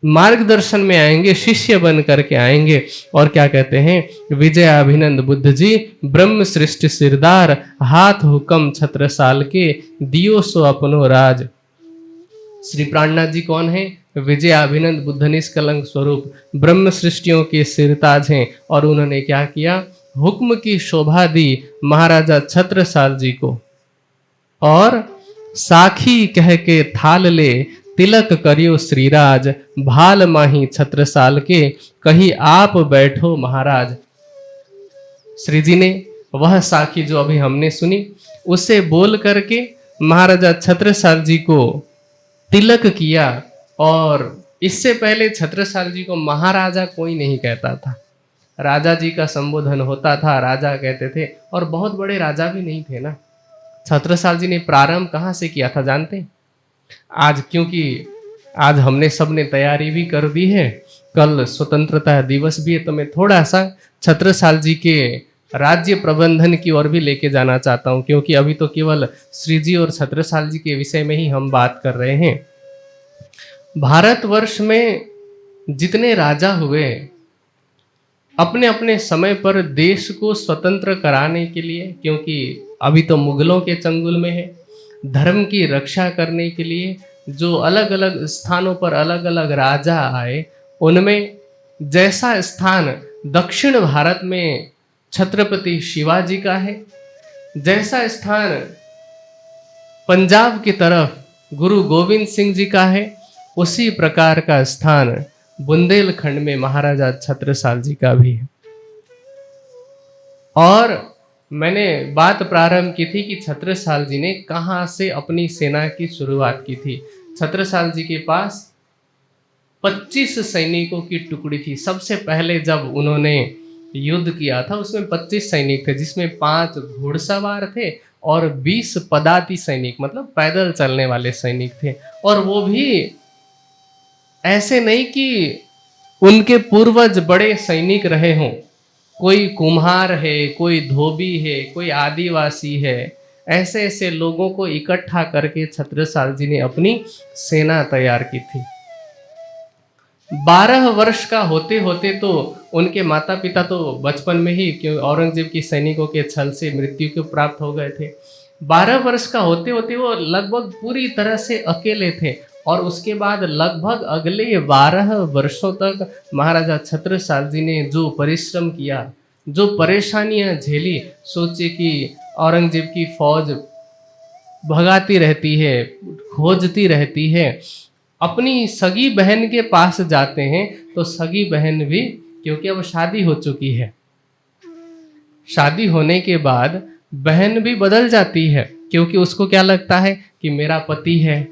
मार्गदर्शन में आएंगे, शिष्य बन करके आएंगे। और क्या कहते हैं? विजय अभिनंद बुद्ध जी ब्रह्म सृष्टि सिरदार, हाथ हुक्म छत्रसाल के, दियो सो अपनो राज। श्री प्राणनाथ जी कौन है? विजय अभिनंद बुद्ध निष्कलंक स्वरूप ब्रह्म सृष्टियों के सिरताज हैं। और उन्होंने क्या किया? हुक्म की शोभा दी महाराजा छत्रसाल जी को, और साखी कह के थाल ले, तिलक करियो श्रीराज, भाल माही छत्रसाल के, कहीं आप बैठो महाराज। श्री जी ने वह साखी जो अभी हमने सुनी, उसे बोल करके महाराजा छत्रसाल जी को तिलक किया। और इससे पहले छत्रसाल जी को महाराजा कोई नहीं कहता था, राजा जी का संबोधन होता था, राजा कहते थे। और बहुत बड़े राजा भी नहीं थे ना। छत्रसाल जी ने प्रारंभ कहाँ से किया था जानते हैं? आज, क्योंकि आज हमने सबने तैयारी भी कर दी है, कल स्वतंत्रता दिवस भी है, तो मैं थोड़ा सा छत्रसाल जी के राज्य प्रबंधन की ओर भी लेके जाना चाहता हूँ। क्योंकि अभी तो केवल श्री जी और छत्रसाल जी के विषय में ही हम बात कर रहे हैं। भारतवर्ष में जितने राजा हुए, अपने अपने समय पर देश को स्वतंत्र कराने के लिए, क्योंकि अभी तो मुगलों के चंगुल में है, धर्म की रक्षा करने के लिए जो अलग अलग स्थानों पर अलग अलग राजा आए, उनमें जैसा स्थान दक्षिण भारत में छत्रपति शिवाजी का है, जैसा स्थान पंजाब की तरफ गुरु गोविंद सिंह जी का है, उसी प्रकार का स्थान बुंदेलखंड में महाराजा छत्रसाल जी का भी है। और मैंने बात प्रारंभ की थी कि छत्रसाल जी ने कहाँ से अपनी सेना की शुरुआत की थी। छत्रसाल जी के पास 25 सैनिकों की टुकड़ी थी। सबसे पहले जब उन्होंने युद्ध किया था उसमें 25 सैनिक थे, जिसमें 5 घुड़सवार थे और 20 पदाती सैनिक, मतलब पैदल चलने वाले सैनिक थे। और वो भी ऐसे नहीं कि उनके पूर्वज बड़े सैनिक रहे हों, कोई कुम्हार है, कोई धोबी है, कोई आदिवासी है, ऐसे ऐसे लोगों को इकट्ठा करके छत्रसाल जी ने अपनी सेना तैयार की थी। 12 वर्ष का होते होते तो उनके माता पिता तो बचपन में ही औरंगजेब की सैनिकों के छल से मृत्यु को प्राप्त हो गए थे। 12 वर्ष का होते होते वो लगभग पूरी तरह से अकेले थे। और उसके बाद लगभग अगले 12 वर्षों तक महाराजा छत्रसाल जी ने जो परिश्रम किया, जो परेशानियां झेली, सोचे कि औरंगजेब की फौज भगाती रहती है, खोजती रहती है, अपनी सगी बहन के पास जाते हैं तो सगी बहन भी, क्योंकि अब शादी हो चुकी है, शादी होने के बाद बहन भी बदल जाती है, क्योंकि उसको क्या लगता है कि मेरा पति है,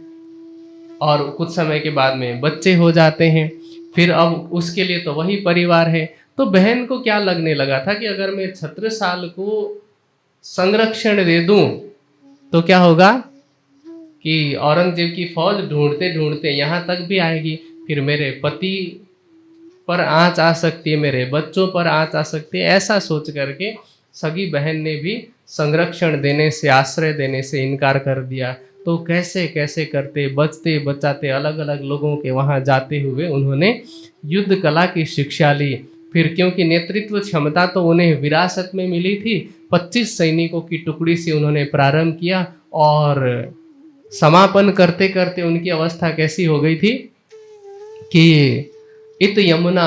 और कुछ समय के बाद में बच्चे हो जाते हैं, फिर अब उसके लिए तो वही परिवार है। तो बहन को क्या लगने लगा था कि अगर मैं छत्रसाल को संरक्षण दे दूं तो क्या होगा कि औरंगजेब की फौज ढूंढते ढूंढते यहाँ तक भी आएगी, फिर मेरे पति पर आंच आ सकती है, मेरे बच्चों पर आंच आ सकती है। ऐसा सोच करके सगी बहन ने भी संरक्षण देने से, आश्रय देने से इनकार कर दिया। तो कैसे कैसे करते, बचते बचाते, अलग अलग लोगों के वहाँ जाते हुए उन्होंने युद्ध कला की शिक्षा ली। फिर क्योंकि नेतृत्व क्षमता तो उन्हें विरासत में मिली थी, 25 सैनिकों की टुकड़ी से उन्होंने प्रारंभ किया और समापन करते करते उनकी अवस्था कैसी हो गई थी कि इत यमुना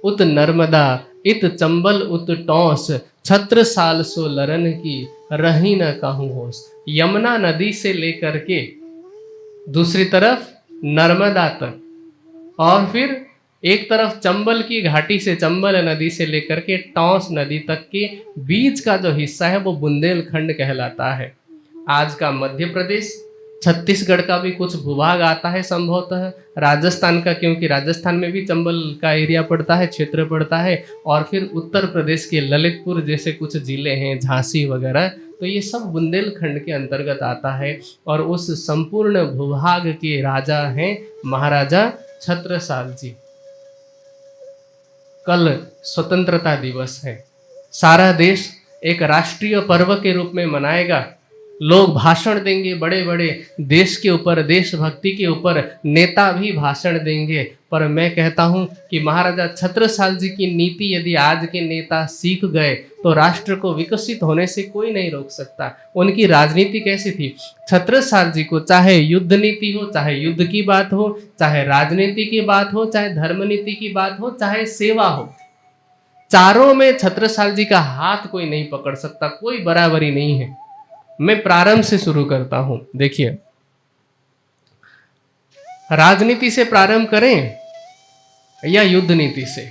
उत नर्मदा इत चंबल उत टौस, छत्र साल सो लरन की रही न कहूँ होश। यमुना नदी से लेकर के दूसरी तरफ नर्मदा तक, और फिर एक तरफ चंबल की घाटी से, चंबल नदी से लेकर के टौंस नदी तक के बीच का जो हिस्सा है वो बुंदेलखंड कहलाता है। आज का मध्य प्रदेश, छत्तीसगढ़ का भी कुछ भूभाग आता है संभवतः, राजस्थान का, क्योंकि राजस्थान में भी चंबल का एरिया पड़ता है, क्षेत्र पड़ता है, और फिर उत्तर प्रदेश के ललितपुर जैसे कुछ जिले हैं, झांसी वगैरह, तो ये सब बुंदेलखंड के अंतर्गत आता है। और उस संपूर्ण भूभाग के राजा हैं महाराजा छत्रसाल जी। कल स्वतंत्रता दिवस है, सारा देश एक राष्ट्रीय पर्व के रूप में मनाएगा। लोग भाषण देंगे बड़े बड़े, देश के ऊपर, देशभक्ति के ऊपर नेता भी भाषण देंगे। पर मैं कहता हूं कि महाराजा छत्रसाल जी की नीति यदि आज के नेता सीख गए तो राष्ट्र को विकसित होने से कोई नहीं रोक सकता। उनकी राजनीति कैसी थी? छत्रसाल जी को चाहे युद्ध नीति हो, चाहे युद्ध की बात हो, चाहे राजनीति की बात हो, चाहे धर्म नीति की बात हो, चाहे सेवा हो, चारों में छत्रसाल जी का हाथ कोई नहीं पकड़ सकता, कोई बराबरी नहीं है। मैं प्रारंभ से शुरू करता हूं। देखिए, राजनीति से प्रारंभ करें या युद्ध नीति से?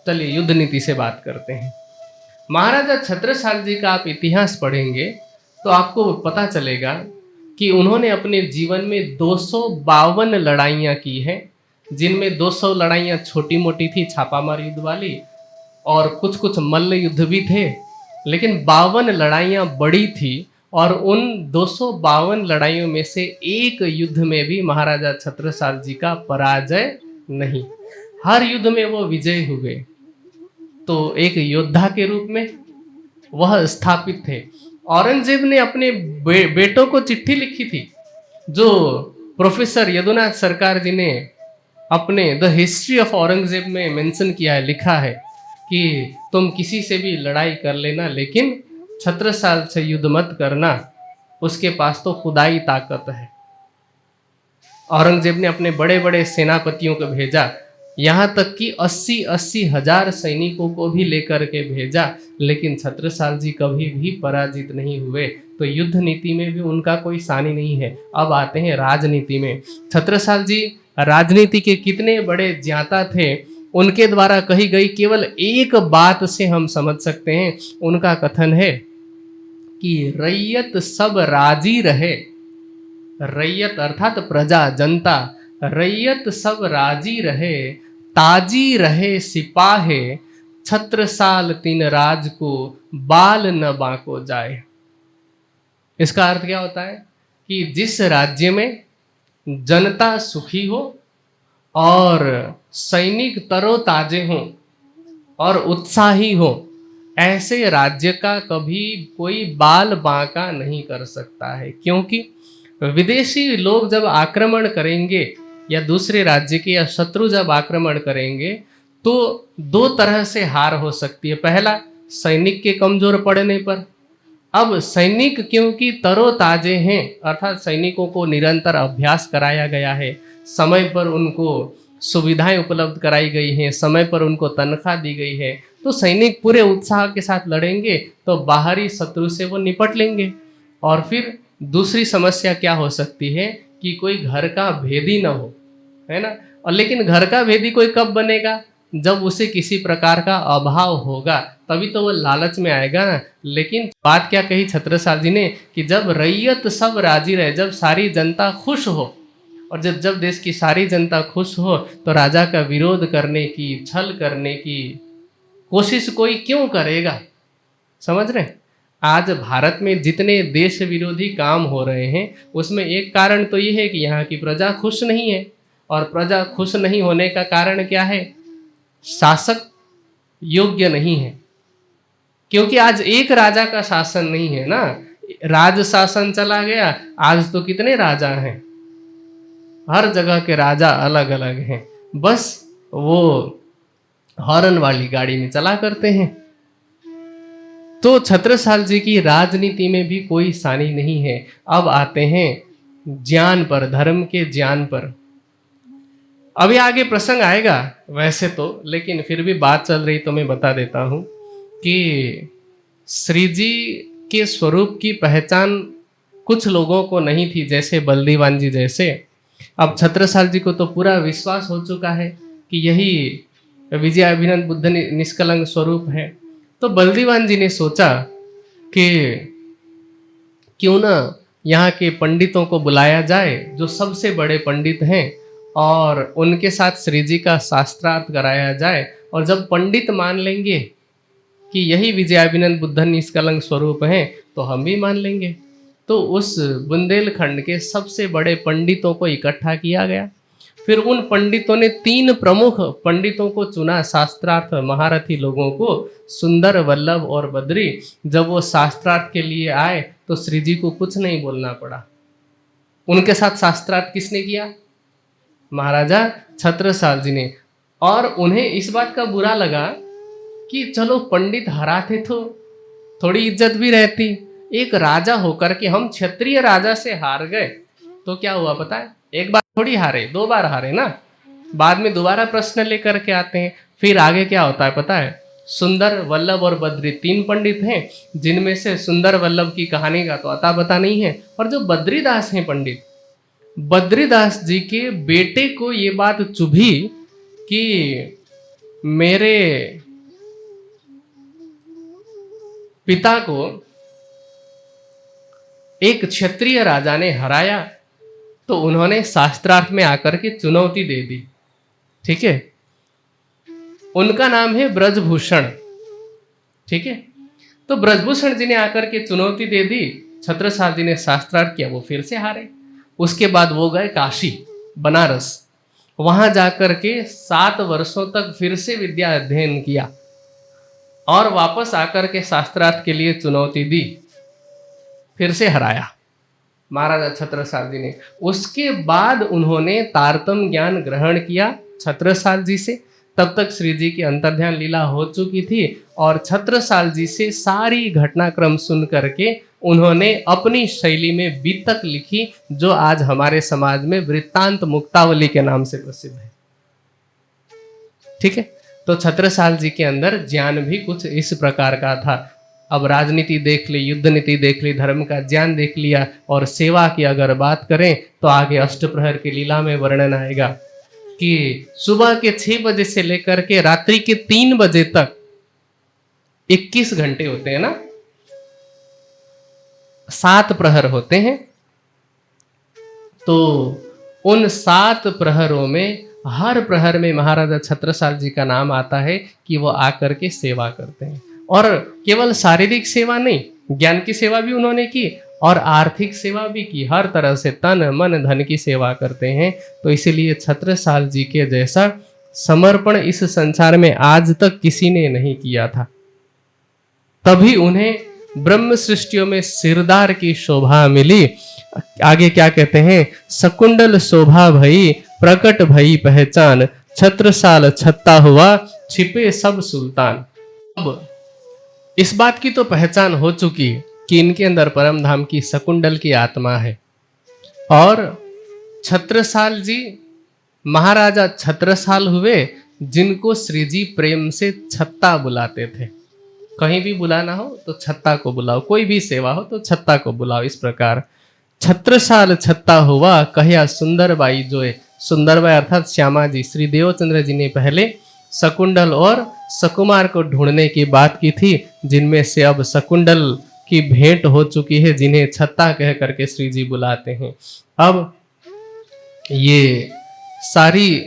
चलिए युद्ध नीति से बात करते हैं। महाराजा छत्रसाल जी का आप इतिहास पढ़ेंगे तो आपको पता चलेगा कि उन्होंने अपने जीवन में 252 लड़ाइयाँ की हैं, जिनमें 200 लड़ाइयाँ छोटी मोटी थी, छापामार युद्ध वाली, और कुछ कुछ मल्ल युद्ध भी थे, लेकिन 52 लड़ाइयाँ बड़ी थी। और उन 252 लड़ाइयों में से एक युद्ध में भी महाराजा छत्रसाल जी का पराजय नहीं, हर युद्ध में वो विजय हुए। तो एक योद्धा के रूप में वह स्थापित थे। औरंगजेब ने अपने बेटों को चिट्ठी लिखी थी, जो प्रोफेसर यदुनाथ सरकार जी ने अपने द हिस्ट्री ऑफ औरंगजेब में मेंशन किया है, लिखा है कि तुम किसी से भी लड़ाई कर लेना, लेकिन छत्रसाल से युद्ध मत करना, उसके पास तो खुदाई ताकत है। औरंगजेब ने अपने बड़े बड़े सेनापतियों को भेजा, यहाँ तक कि 80-80 हजार सैनिकों को भी लेकर के भेजा, लेकिन छत्रसाल जी कभी भी पराजित नहीं हुए। तो युद्ध नीति में भी उनका कोई सानी नहीं है। अब आते हैं राजनीति में। छत्रसाल जी राजनीति के कितने बड़े ज्ञाता थे, उनके द्वारा कही गई केवल एक बात से हम समझ सकते हैं। उनका कथन है कि रैयत सब राजी रहे, रैयत अर्थात प्रजा, जनता, रैयत सब राजी रहे, ताजी रहे सिपाहे, छत्रसाल तीन राज को बाल न बांको जाए। इसका अर्थ क्या होता है कि जिस राज्य में जनता सुखी हो और सैनिक तरोताजे हों और उत्साही हो, ऐसे राज्य का कभी कोई बाल बांका नहीं कर सकता है। क्योंकि विदेशी लोग जब आक्रमण करेंगे या दूसरे राज्य के या शत्रु जब आक्रमण करेंगे तो दो तरह से हार हो सकती है। पहला, सैनिक के कमजोर पड़ने पर। अब सैनिक क्योंकि तरोताजे हैं, अर्थात सैनिकों को निरंतर अभ्यास कराया गया है, समय पर उनको सुविधाएं उपलब्ध कराई गई हैं, समय पर उनको तनख्वाह दी गई है, तो सैनिक पूरे उत्साह के साथ लड़ेंगे तो बाहरी शत्रु से वो निपट लेंगे। और फिर दूसरी समस्या क्या हो सकती है कि कोई घर का भेदी ना हो, है ना। और लेकिन घर का भेदी कोई कब बनेगा? जब उसे किसी प्रकार का अभाव होगा, तभी तो वो लालच में आएगा ना। लेकिन बात क्या कही छत्रसाल जी ने कि जब रैयत सब राजी रहे, जब सारी जनता खुश हो, और जब देश की सारी जनता खुश हो तो राजा का विरोध करने की, छल करने की कोशिश कोई क्यों करेगा? समझ रहे? आज भारत में जितने देश विरोधी काम हो रहे हैं उसमें एक कारण तो ये है कि यहाँ की प्रजा खुश नहीं है। और प्रजा खुश नहीं होने का कारण क्या है? शासक योग्य नहीं है। क्योंकि आज एक राजा का शासन नहीं है ना, राज शासन चला गया। आज तो कितने राजा हैं, हर जगह के राजा अलग अलग हैं, बस वो हॉर्न वाली गाड़ी में चला करते हैं। तो छत्रसाल जी की राजनीति में भी कोई सानी नहीं है। अब आते हैं ज्ञान पर, धर्म के ज्ञान पर। अभी आगे प्रसंग आएगा वैसे तो, लेकिन फिर भी बात चल रही तो मैं बता देता हूँ कि श्री जी के स्वरूप की पहचान कुछ लोगों को नहीं थी, जैसे बल्दीवान जी जैसे। अब छत्रसाल जी को तो पूरा विश्वास हो चुका है कि यही विजयाभिनंद बुद्ध निष्कलंक स्वरूप है। तो बल्दीवान जी ने सोचा कि क्यों ना यहाँ के पंडितों को बुलाया जाए, जो सबसे बड़े पंडित हैं, और उनके साथ श्री जी का शास्त्रार्थ कराया जाए। और जब पंडित मान लेंगे कि यही विजयाभिनंद बुद्ध निष्कलंक स्वरूप है, तो हम भी मान लेंगे। तो उस बुंदेलखंड के सबसे बड़े पंडितों को इकट्ठा किया गया। फिर उन पंडितों ने 3 प्रमुख पंडितों को चुना, शास्त्रार्थ महारथी लोगों को, सुंदर, वल्लभ और बद्री। जब वो शास्त्रार्थ के लिए आए तो श्री जी को कुछ नहीं बोलना पड़ा। उनके साथ शास्त्रार्थ किसने किया? महाराजा छत्रसाल जी ने। और उन्हें इस बात का बुरा लगा कि चलो पंडित हराते तो थोड़ी इज्जत भी रहती, एक राजा होकर के हम क्षत्रिय राजा से हार गए तो क्या हुआ पता है? एक बार थोड़ी हारे, 2 बार हारे ना। बाद में दोबारा प्रश्न लेकर के आते हैं। फिर आगे क्या होता है पता है? सुंदर, वल्लभ और बद्री 3 पंडित हैं, जिनमें से सुंदर वल्लभ की कहानी का तो अता पता नहीं है। और जो बद्रीदास हैं पंडित, बद्रीदास जी के बेटे को ये बात चुभी कि मेरे पिता को एक क्षत्रिय राजा ने हराया, तो उन्होंने शास्त्रार्थ में आकर के चुनौती दे दी। ठीक है, उनका नाम है ब्रजभूषण। ठीक है, तो ब्रजभूषण जी ने आकर के चुनौती दे दी, छत्रसाल जी ने शास्त्रार्थ किया, वो फिर से हारे। उसके बाद वो गए काशी, बनारस, वहां जाकर के 7 वर्षों तक फिर से विद्या अध्ययन किया और वापस आकर के शास्त्रार्थ के लिए चुनौती दी, फिर से हराया महाराजा छत्रसाल जी ने। उसके बाद उन्होंने तारतम ज्ञान ग्रहण किया छत्रसाल जी से। तब तक श्री जी की अंतर्ध्यान लीला हो चुकी थी और छत्रसाल जी से सारी घटनाक्रम सुन करके उन्होंने अपनी शैली में बीतक लिखी, जो आज हमारे समाज में वृत्तांत मुक्तावली के नाम से प्रसिद्ध है। ठीक है, तो छत्रसाल जी के अंदर ज्ञान भी कुछ इस प्रकार का था। अब राजनीति देख ली, युद्ध नीति देख ली, धर्म का ज्ञान देख लिया, और सेवा की अगर बात करें तो आगे अष्टप्रहर की लीला में वर्णन आएगा कि सुबह के 6 बजे से लेकर के रात्रि के 3 बजे तक 21 घंटे होते हैं ना, 7 प्रहर होते हैं। तो उन 7 प्रहरों में हर प्रहर में महाराजा छत्रसाल जी का नाम आता है कि वो आकर के सेवा करते हैं। और केवल शारीरिक सेवा नहीं, ज्ञान की सेवा भी उन्होंने की और आर्थिक सेवा भी की, हर तरह से तन मन धन की सेवा करते हैं। तो इसीलिए छत्रसाल जी के जैसा समर्पण इस संसार में आज तक किसी ने नहीं किया था। तभी उन्हें ब्रह्म सृष्टियों में सिरदार की शोभा मिली। आगे क्या कहते हैं? सकुंडल शोभा भई प्रकट भई पहचान, छत्रसाल छत्ता हुआ छिपे सब सुल्तान। अब इस बात की तो पहचान हो चुकी कि इनके अंदर परम धाम की सकुंडल की आत्मा है। और छत्रसाल जी महाराजा छत्रसाल हुए, जिनको श्री जी प्रेम से छत्ता बुलाते थे। कहीं भी बुलाना हो तो छत्ता को बुलाओ, कोई भी सेवा हो तो छत्ता को बुलाओ। इस प्रकार छत्रसाल छत्ता हुआ कहया सुंदरबाई जोए। सुंदरबाई अर्थात श्यामा जी, श्री देवचंद्र जी ने पहले सकुंडल और सकुमार को ढूंढने की बात की थी, जिनमें से अब सकुंडल की भेंट हो चुकी है, जिन्हें छत्ता कह करके श्री जी बुलाते हैं। अब ये सारी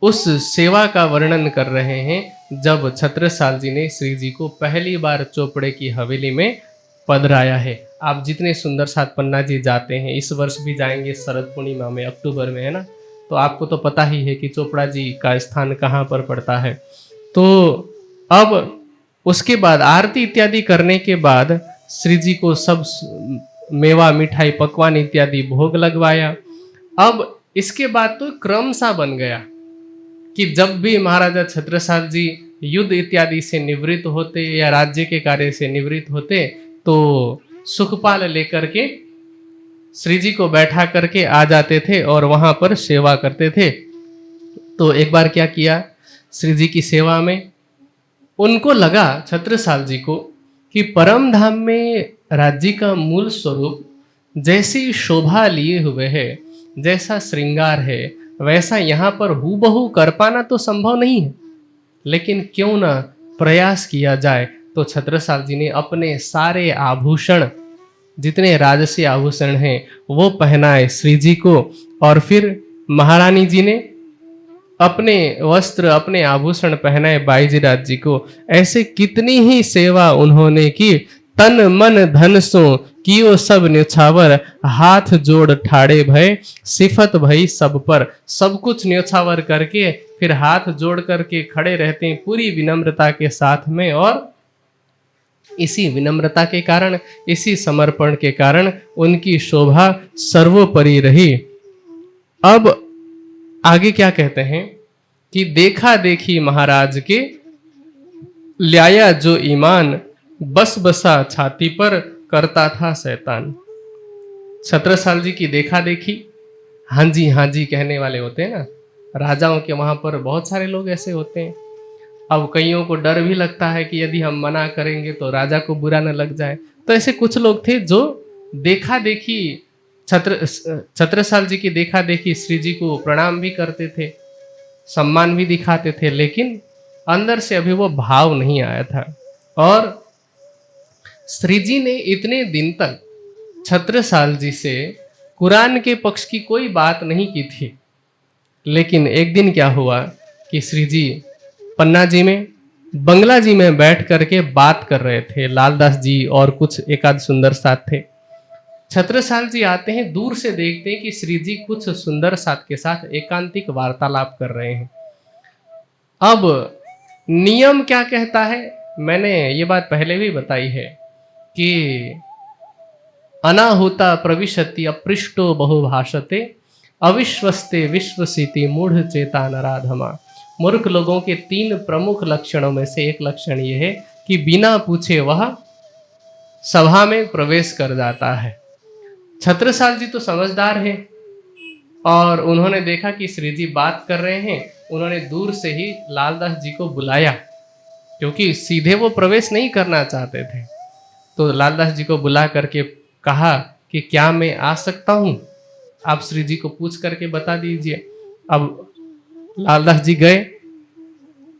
उस सेवा का वर्णन कर रहे हैं जब छत्रसाल जी ने श्री जी को पहली बार चोपड़े की हवेली में पधराया है। आप जितने सुंदर साथ पन्ना जी जाते हैं, इस वर्ष भी जाएंगे शरद पूर्णिमा में, अक्टूबर में, है ना, तो आपको तो पता ही है कि चोपड़ा जी का स्थान कहाँ पर पड़ता है। तो अब उसके बाद आरती इत्यादि करने के बाद श्री जी को सब मेवा मिठाई पकवान इत्यादि भोग लगवाया। अब इसके बाद तो क्रम सा बन गया कि जब भी महाराजा छत्रसाल जी युद्ध इत्यादि से निवृत्त होते या राज्य के कार्य से निवृत्त होते, तो सुखपाल लेकर के श्री जी को बैठा करके आ जाते थे और वहां पर सेवा करते थे। तो एक बार क्या किया, श्री जी की सेवा में उनको लगा, छत्रसाल जी को, कि परम धाम में राज्य का मूल स्वरूप जैसी शोभा लिए हुए है, जैसा श्रृंगार है, वैसा यहाँ पर हूबहू कर पाना तो संभव नहीं है, लेकिन क्यों ना प्रयास किया जाए। तो छत्रसाल जी ने अपने सारे आभूषण, जितने राजसी आभूषण हैं, वो पहनाए श्री जी को, और फिर महारानी जी ने अपने वस्त्र, अपने आभूषण पहनाए बाईजीराज जी को। ऐसे कितनी ही सेवा उन्होंने की, तन मन धन सो कियो सब न्योछावर, हाथ जोड़ ठाड़े भय सिफत भई सब पर। सब कुछ न्योछावर करके फिर हाथ जोड़ करके खड़े रहते हैं पूरी विनम्रता के साथ में, और इसी विनम्रता के कारण, इसी समर्पण के कारण उनकी शोभा सर्वोपरि रही। अब आगे क्या कहते हैं कि देखा देखी महाराज के लाया जो ईमान, बस बसा छाती पर करता था शैतान। छत्रसाल जी की देखा देखी, हाँ जी कहने वाले होते हैं ना, राजाओं के वहां पर बहुत सारे लोग ऐसे होते हैं। अब कईयों को डर भी लगता है कि यदि हम मना करेंगे तो राजा को बुरा न लग जाए, तो ऐसे कुछ लोग थे जो देखा देखी छत्रसाल जी की देखा देखी श्री जी को प्रणाम भी करते थे, सम्मान भी दिखाते थे, लेकिन अंदर से अभी वो भाव नहीं आया था। और श्री जी ने इतने दिन तक छत्रसाल जी से कुरान के पक्ष की कोई बात नहीं की थी, लेकिन एक दिन क्या हुआ कि श्री जी पन्ना जी में, बंगला जी में बैठ करके बात कर रहे थे। लालदास जी और कुछ एकाध सुंदर साथ थे। छत्रसाल जी आते हैं, दूर से देखते हैं कि श्री जी कुछ सुंदर साथ के साथ एकांतिक वार्तालाप कर रहे हैं। अब नियम क्या कहता है, मैंने ये बात पहले भी बताई है कि अनाहुता प्रविशति अपृष्टो बहुभाषते, अविश्वस्ते विश्वसिति मूढ़ चेता नराधमा। मूर्ख लोगों के 3 प्रमुख लक्षणों में से एक लक्षण यह है कि बिना पूछे वह सभा में प्रवेश कर जाता है। छत्रसाल जी तो समझदार हैं, और उन्होंने देखा कि श्री जी बात कर रहे हैं, उन्होंने दूर से ही लालदास जी को बुलाया, क्योंकि सीधे वो प्रवेश नहीं करना चाहते थे। तो लालदास जी को बुला करके कहा कि क्या मैं आ सकता हूँ, आप श्री जी को पूछ करके बता दीजिए। अब लालदास जी गए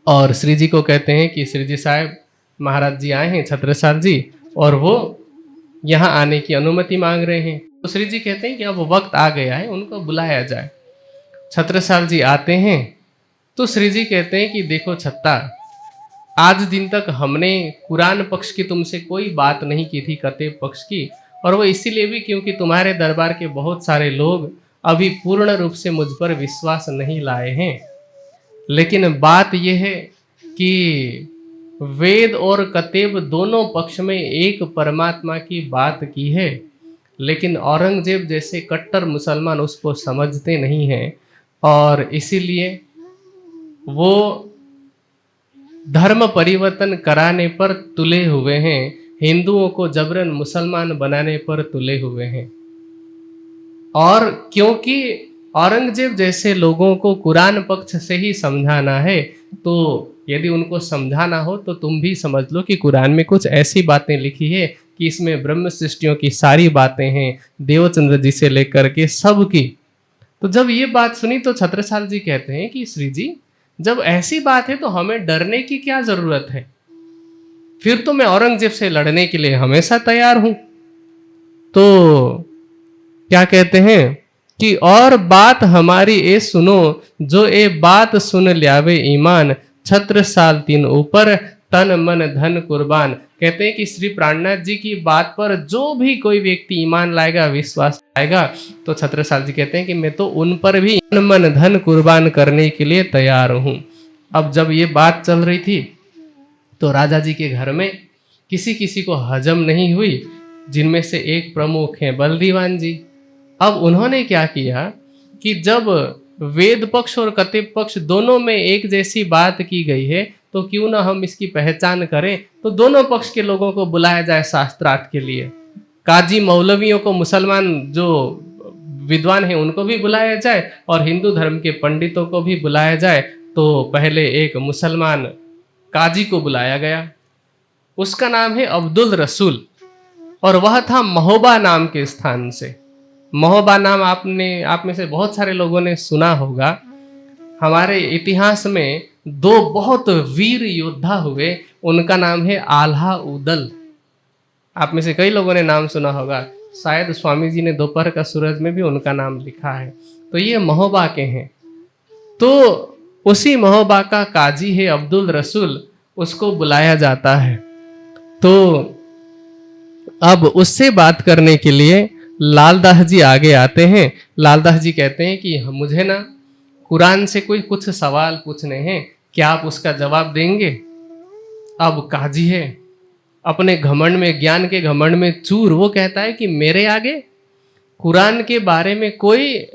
और श्री जी को कहते हैं कि श्री जी साहब, महाराज जी आए हैं छत्रसाल जी, और वो यहाँ आने की अनुमति मांग रहे हैं। तो श्री जी कहते हैं कि अब वक्त आ गया है, उनको बुलाया जाए। छत्रसाल जी आते हैं तो श्री जी कहते हैं कि देखो छत्ता, आज दिन तक हमने कुरान पक्ष की तुमसे कोई बात नहीं की थी, कतेब पक्ष की, और वो इसीलिए भी क्योंकि तुम्हारे दरबार के बहुत सारे लोग अभी पूर्ण रूप से मुझ पर विश्वास नहीं लाए हैं। लेकिन बात यह है कि वेद और कतेब दोनों पक्ष में एक परमात्मा की बात की है, लेकिन औरंगजेब जैसे कट्टर मुसलमान उसको समझते नहीं हैं, और इसीलिए वो धर्म परिवर्तन कराने पर तुले हुए हैं, हिंदुओं को जबरन मुसलमान बनाने पर तुले हुए हैं। और क्योंकि औरंगजेब जैसे लोगों को कुरान पक्ष से ही समझाना है, तो यदि उनको समझाना हो तो तुम भी समझ लो कि कुरान में कुछ ऐसी बातें लिखी है कि इसमें ब्रह्म सृष्टियों की सारी बातें हैं, देवचंद्र जी से लेकर के सब की। तो जब ये बात सुनी तो छत्रसाल जी कहते हैं कि श्री जी, जब ऐसी बात है तो हमें डरने की क्या जरूरत है, फिर तो मैं औरंगजेब से लड़ने के लिए हमेशा तैयार हूं। तो क्या कहते हैं कि और बात हमारी ए सुनो, जो ए बात सुन ल्यावे ईमान, छत्रसाल 3 ऊपर तन मन धन कुर्बान। कहते हैं कि श्री प्राणनाथ जी की बात पर जो भी कोई व्यक्ति ईमान लाएगा, विश्वास लाएगा, तो छत्रसाल जी कहते हैं कि मैं तो उन पर भी तन मन धन कुर्बान करने के लिए तैयार हूं। अब जब ये बात चल रही थी तो राजा जी के घर में किसी किसी को हजम नहीं हुई, जिनमें से एक प्रमुख हैं बलदीवान जी। अब उन्होंने क्या किया कि जब वेद पक्ष और कतेब पक्ष दोनों में एक जैसी बात की गई है, तो क्यों ना हम इसकी पहचान करें, तो दोनों पक्ष के लोगों को बुलाया जाए शास्त्रार्थ के लिए। काजी मौलवियों को, मुसलमान जो विद्वान हैं उनको भी बुलाया जाए और हिंदू धर्म के पंडितों को भी बुलाया जाए। तो पहले एक मुसलमान काजी को बुलाया गया, उसका नाम है अब्दुल रसूल, और वह था महोबा नाम के स्थान से। महोबा नाम आप में से बहुत सारे लोगों ने सुना होगा। हमारे इतिहास में दो बहुत वीर योद्धा हुए, उनका नाम है आल्हा उदल। आप में से कई लोगों ने नाम सुना होगा, शायद स्वामी जी ने दोपहर का सूरज में भी उनका नाम लिखा है। तो ये महोबा के हैं। तो उसी महोबा का काजी है अब्दुल रसूल, उसको बुलाया जाता है। तो अब उससे बात करने के लिए लालदास जी आगे आते हैं। लालदास जी कहते हैं कि मुझे ना कुरान से कोई कुछ सवाल पूछने हैं, क्या आप उसका जवाब देंगे? अब काजी है, अपने घमंड में, ज्ञान के घमंड में चूर, वो कहता है कि मेरे आगे कुरान के बारे में कोई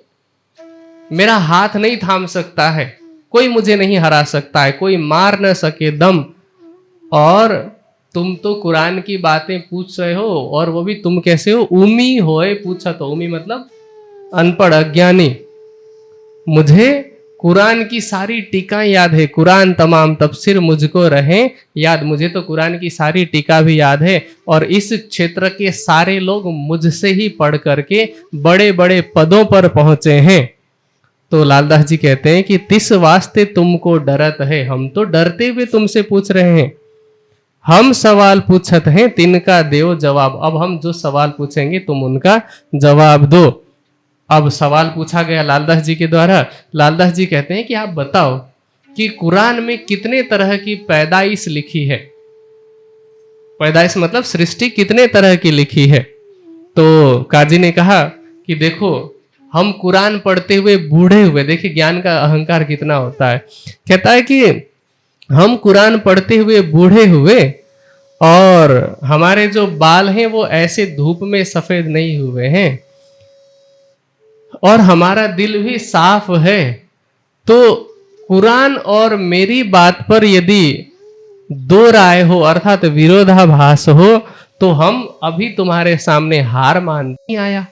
मेरा हाथ नहीं थाम सकता है, कोई मुझे नहीं हरा सकता है, कोई मार न सके दम। और तुम तो कुरान की बातें पूछ रहे हो, और वो भी तुम कैसे हो? उमी होए पूछा। तो उमी मतलब अनपढ़, अज्ञानी। मुझे कुरान की सारी टीका याद है, कुरान तमाम तफसीर मुझको रहे याद। मुझे तो कुरान की सारी टीका भी याद है, और इस क्षेत्र के सारे लोग मुझसे ही पढ़ करके बड़े बड़े पदों पर पहुंचे हैं। तो लालदास जी कहते हैं कि तिस वास्ते तुमको डरत है, हम तो डरते हुए तुमसे पूछ रहे हैं। हम सवाल पूछत हैं, तिनका देव जवाब। अब हम जो सवाल पूछेंगे तुम उनका जवाब दो। अब सवाल पूछा गया लालदास जी के द्वारा। लालदास जी कहते हैं कि आप बताओ कि कुरान में कितने तरह की पैदाइश लिखी है? पैदाइश मतलब सृष्टि कितने तरह की लिखी है? तो काजी ने कहा कि देखो, हम कुरान पढ़ते हुए बूढ़े हुए, देखिए ज्ञान का अहंकार कितना होता है। कहता है कि हम कुरान पढ़ते हुए बूढ़े हुए, और हमारे जो बाल हैं वो ऐसे धूप में सफेद नहीं हुए हैं, और हमारा दिल भी साफ है। तो कुरान और मेरी बात पर यदि दो राय हो, अर्थात विरोधाभास हो, तो हम अभी तुम्हारे सामने हार मान नहीं आया।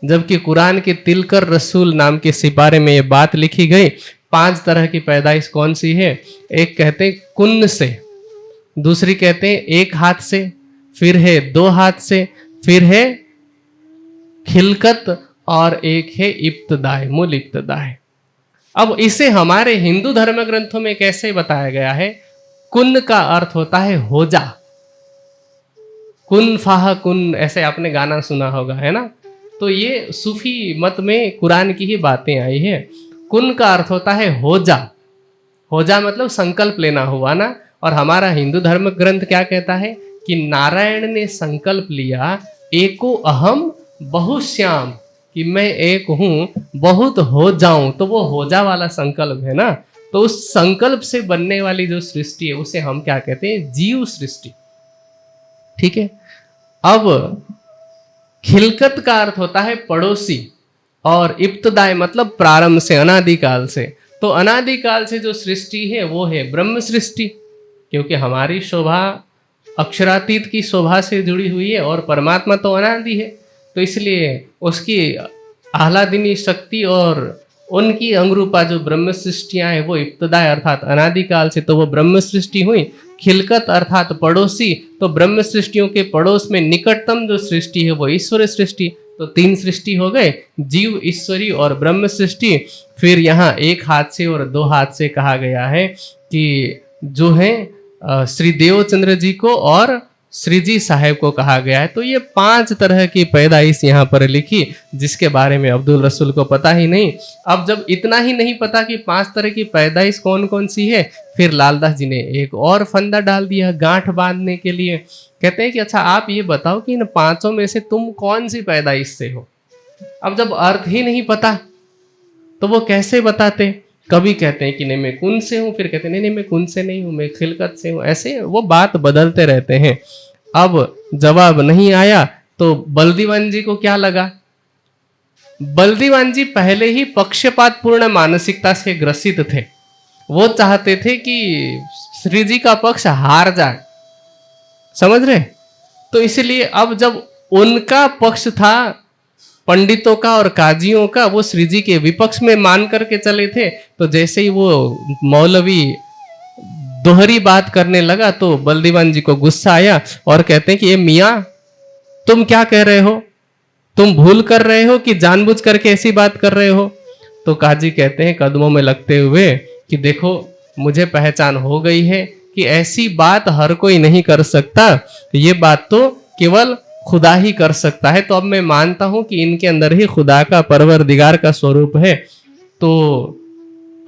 जबकि कुरान के तिलकर रसूल नाम के सिपारे में ये बात लिखी गई। 5 तरह की पैदाइश कौन सी है? एक कहते हैं कुन्न से, दूसरी कहते हैं एक हाथ से, फिर है 2 हाथ से, फिर है खिलकत, और एक है इब्तदाई, मूल इब्तदाई। अब इसे हमारे हिंदू धर्म ग्रंथों में कैसे बताया गया है? कुन का अर्थ होता है हो जा, कुन फाह कुन, ऐसे आपने गाना सुना होगा, है ना? तो ये सूफी मत में कुरान की ही बातें आई है। कुन का अर्थ होता है हो जा। हो जा मतलब संकल्प लेना हुआ ना। और हमारा हिंदू धर्म ग्रंथ क्या कहता है कि नारायण ने संकल्प लिया, एको अहम बहुश्याम, कि मैं एक हूं, बहुत हो जाऊं। तो वो हो जा वाला संकल्प है ना। तो उस संकल्प से बनने वाली जो सृष्टि है उसे हम क्या कहते हैं? जीव सृष्टि। ठीक है। अब खिलकत का अर्थ होता है पड़ोसी, और इब्तदाई मतलब प्रारंभ से, अनादिकाल से। तो अनादिकाल से जो सृष्टि है वो है ब्रह्म सृष्टि, क्योंकि हमारी शोभा अक्षरातीत की शोभा से जुड़ी हुई है, और परमात्मा तो अनादि है। तो इसलिए उसकी आह्लादिनी शक्ति और उनकी अंगरूपा जो ब्रह्म सृष्टियां हैं वो इब्तदाई अर्थात अनादिकाल से, तो वो ब्रह्म सृष्टि हुई। खिलकत अर्थात पड़ोसी, तो ब्रह्म सृष्टियों के पड़ोस में निकटतम जो सृष्टि है वो ईश्वर सृष्टि। तो 3 सृष्टि हो गए, जीव, ईश्वरी और ब्रह्म सृष्टि। फिर यहाँ एक हाथ से और 2 हाथ से कहा गया है कि जो है श्री देवचंद्र जी को और श्री जी साहेब को कहा गया है। तो ये 5 तरह की पैदाइश यहाँ पर लिखी, जिसके बारे में अब्दुल रसूल को पता ही नहीं। अब जब इतना ही नहीं पता कि 5 तरह की पैदाइश कौन कौन सी है, फिर लालदास जी ने एक और फंदा डाल दिया गांठ बांधने के लिए। कहते हैं कि अच्छा आप ये बताओ कि इन 5 में से तुम कौन सी पैदाइश से हो। अब जब अर्थ ही नहीं पता तो वो कैसे बताते? कभी कहते हैं कि नहीं मैं कुन से हूं, फिर कहते हैं नहीं मैं कुन से नहीं हूं, मैं खिलकत से हूं। ऐसे वो बात बदलते रहते हैं। अब जवाब नहीं आया तो बलदीवान जी को क्या लगा? बलदीवान जी पहले ही पक्षपात पूर्ण मानसिकता से ग्रसित थे। वो चाहते थे कि श्री जी का पक्ष हार जाए, समझ रहे? तो इसलिए अब जब उनका पक्ष था पंडितों का और काजियों का वो श्री जी के विपक्ष में मान करके चले थे। तो जैसे ही वो मौलवी दोहरी बात करने लगा तो बलदीवान जी को गुस्सा आया और कहते हैं कि ये मियाँ, तुम क्या कह रहे हो? तुम भूल कर रहे हो कि जानबूझ करके ऐसी बात कर रहे हो? तो काजी कहते हैं कदमों में लगते हुए कि देखो, मुझे पहचान हो गई है कि ऐसी बात हर कोई नहीं कर सकता, ये बात तो केवल खुदा ही कर सकता है। तो अब मैं मानता हूं कि इनके अंदर ही खुदा का, परवरदिगार का स्वरूप है। तो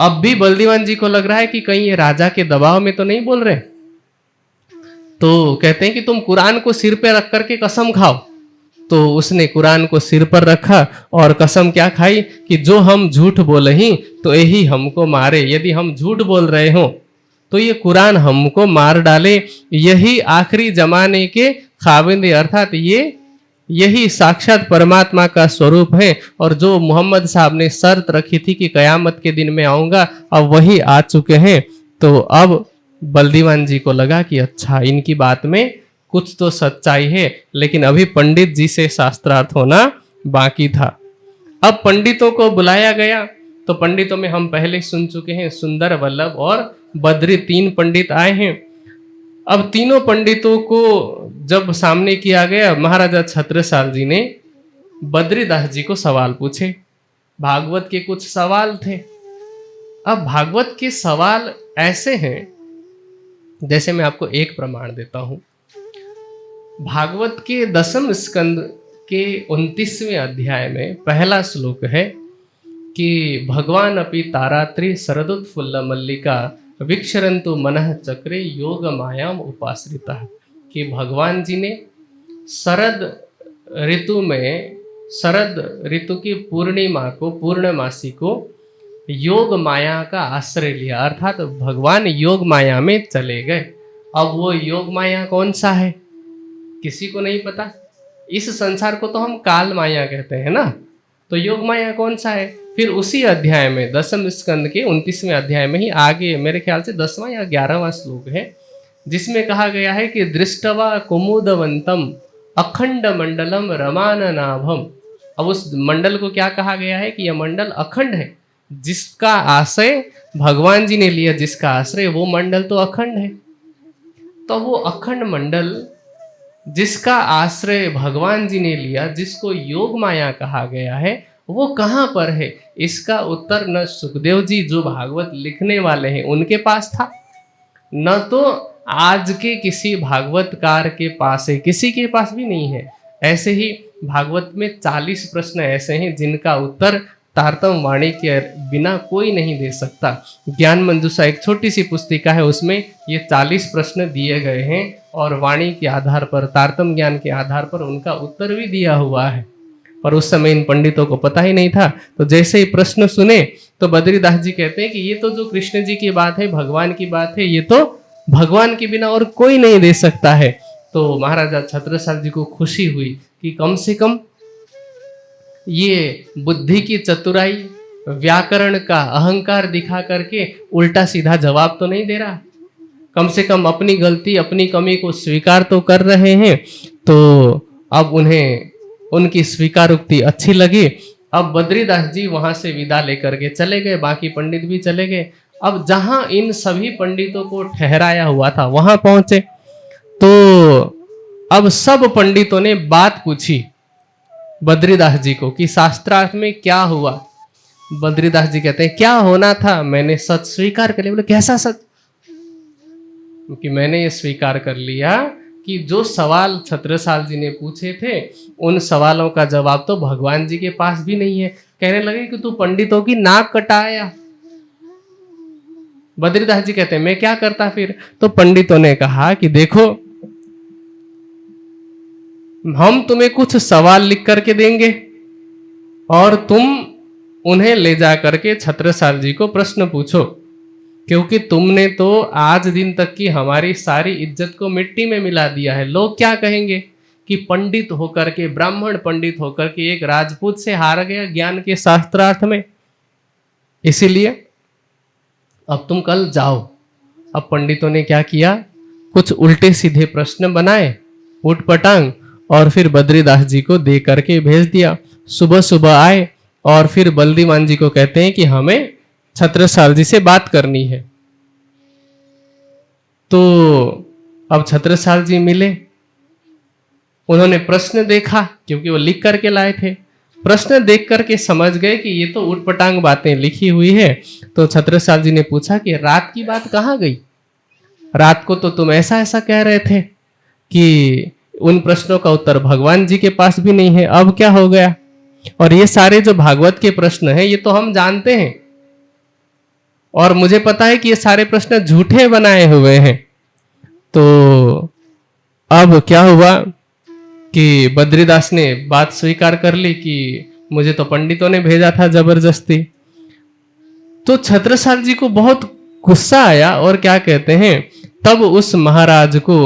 अब भी बलदीवान जी को लग रहा है कि कहीं ये राजा के दबाव में तो नहीं बोल रहे। तो कहते हैं कि तुम कुरान को सिर पे रख करके कसम खाओ। तो उसने कुरान को सिर पर रखा और कसम क्या खाई कि जो हम झूठ बोले ही तो यही हमको मारे। यदि हम झूठ बोल रहे हो तो ये कुरान हमको मार डाले। यही आखिरी जमाने के खाविंदे, अर्थात यही साक्षात परमात्मा का स्वरूप है। और जो मोहम्मद साहब ने शर्त रखी थी कि कयामत के दिन में आऊंगा, अब वही आ चुके हैं। तो अब बलदीवान जी को लगा कि अच्छा, इनकी बात में कुछ तो सच्चाई है, लेकिन अभी पंडित जी से शास्त्रार्थ होना बाकी था। अब पंडितों को बुलाया गया। तो पंडितों में हम पहले सुन चुके हैं, सुंदर, वल्लभ और बद्री, 3 पंडित आए हैं। अब तीनों पंडितों को जब सामने किया गया, महाराजा छत्रसाल जी ने बद्रीदास जी को सवाल पूछे। भागवत के कुछ सवाल थे। अब भागवत के सवाल ऐसे हैं, जैसे मैं आपको एक प्रमाण देता हूं। भागवत के 10वें स्कंद के 29वें अध्याय में पहला श्लोक है कि भगवान अपि तारात्रि शरदुत्फुल्ल मल्लिका विक्षरन्तु मनः चक्रे योग मायाम उपाश्रिता। कि भगवान जी ने शरद ऋतु में, शरद ऋतु की पूर्णिमा को, पूर्णमासी को योग माया का आश्रय लिया, अर्थात भगवान योग माया में चले गए। अब वो योग माया कौन सा है किसी को नहीं पता। इस संसार को तो हम काल माया कहते हैं ना, तो योग माया कौन सा है? फिर उसी अध्याय में 10वें स्कंद के 29वें अध्याय में ही आगे, मेरे ख्याल से 10वां या 11वां श्लोक है, जिसमें कहा गया है कि दृष्टवा कुमुदवंतम अखंड मंडलम रमाननाभम। अब उस मंडल को क्या कहा गया है कि यह मंडल अखंड है, जिसका आश्रय भगवान जी ने लिया, जिसका आश्रय, वो मंडल तो अखंड है। तो वो अखंड मंडल जिसका आश्रय भगवान जी ने लिया, जिसको योग माया कहा गया है, वो कहाँ पर है? इसका उत्तर न सुखदेव जी जो भागवत लिखने वाले हैं उनके पास था, न तो आज के किसी भागवतकार के पास है, किसी के पास भी नहीं है। ऐसे ही भागवत में 40 प्रश्न ऐसे हैं जिनका उत्तर तारतम वाणी के बिना कोई नहीं दे सकता। ज्ञान मंजूषा एक छोटी सी पुस्तिका है, उसमें ये 40 प्रश्न दिए गए हैं और वाणी के आधार पर, तारतम ज्ञान के आधार पर उनका उत्तर भी दिया हुआ है। पर उस समय इन पंडितों को पता ही नहीं था। तो जैसे ही प्रश्न सुने तो बद्रीदास जी कहते हैं कि ये तो जो कृष्ण जी की बात है, भगवान की बात है, ये तो भगवान के बिना और कोई नहीं दे सकता है। तो महाराजा छत्रसाल जी को खुशी हुई कि कम से कम ये बुद्धि की चतुराई, व्याकरण का अहंकार दिखा करके उल्टा सीधा जवाब तो नहीं दे रहा, कम से कम अपनी गलती, अपनी कमी को स्वीकार तो कर रहे हैं। तो अब उन्हें उनकी स्वीकारोक्ति अच्छी लगी। अब बद्रीदास जी वहां से विदा लेकर के चले गए, बाकी पंडित भी चले गए। अब जहां इन सभी पंडितों को ठहराया हुआ था वहां पहुंचे। तो अब सब पंडितों ने बात पूछी बद्रीदास जी को कि शास्त्रार्थ में क्या हुआ। बद्रीदास जी कहते हैं क्या होना था, मैंने सच स्वीकार कर लिया। बोले कैसा सच? क्योंकि मैंने ये स्वीकार कर लिया कि जो सवाल छत्रसाल जी ने पूछे थे उन सवालों का जवाब तो भगवान जी के पास भी नहीं है। कहने लगे कि तू पंडितों की नाक कटाया। बद्रीदास जी कहते हैं मैं क्या करता फिर? तो पंडितों ने कहा कि देखो, हम तुम्हें कुछ सवाल लिख करके देंगे और तुम उन्हें ले जा करके छत्रसाल जी को प्रश्न पूछो, क्योंकि तुमने तो आज दिन तक की हमारी सारी इज्जत को मिट्टी में मिला दिया है। लोग क्या कहेंगे कि पंडित होकर के, ब्राह्मण पंडित होकर के एक राजपूत से हार गया ज्ञान के शास्त्रार्थ में। इसीलिए अब तुम कल जाओ। अब पंडितों ने क्या किया, कुछ उल्टे सीधे प्रश्न बनाए उठपटांग, और फिर बद्रीदास जी को दे करके भेज दिया। सुबह सुबह आए और फिर बल्दीवान जी को कहते हैं कि हमें छत्रसाल जी से बात करनी है। तो अब छत्रसाल जी मिले, उन्होंने प्रश्न देखा क्योंकि वो लिख करके लाए थे। प्रश्न देख करके समझ गए कि ये तो उटपटांग बातें लिखी हुई है। तो छत्रसाल जी ने पूछा कि रात की बात कहाँ गई? रात को तो तुम ऐसा ऐसा कह रहे थे कि उन प्रश्नों का उत्तर भगवान जी के पास भी नहीं है, अब क्या हो गया? और ये सारे जो भागवत के प्रश्न हैं ये तो हम जानते हैं, और मुझे पता है कि ये सारे प्रश्न झूठे बनाए हुए हैं। तो अब क्या हुआ कि बद्रीदास ने बात स्वीकार कर ली कि मुझे तो पंडितों ने भेजा था जबरदस्ती। तो छत्रसाल जी को बहुत गुस्सा आया और क्या कहते हैं, तब उस महाराज को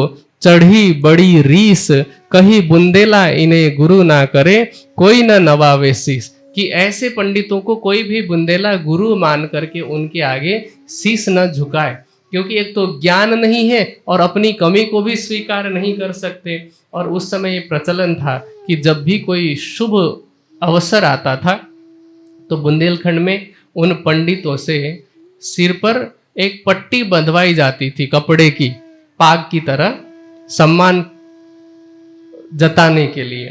चढ़ी बड़ी रीस, कही बुंदेला इन्हें गुरु ना करे, कोई न नवावे शीस। कि ऐसे पंडितों को कोई भी बुंदेला गुरु मान करके उनके आगे शीस न झुकाए, क्योंकि एक तो ज्ञान नहीं है और अपनी कमी को भी स्वीकार नहीं कर सकते। और उस समय ये प्रचलन था कि जब भी कोई शुभ अवसर आता था तो बुंदेलखंड में उन पंडितों से सिर पर एक पट्टी बंधवाई जाती थी कपड़े की, पाग की तरह, सम्मान जताने के लिए।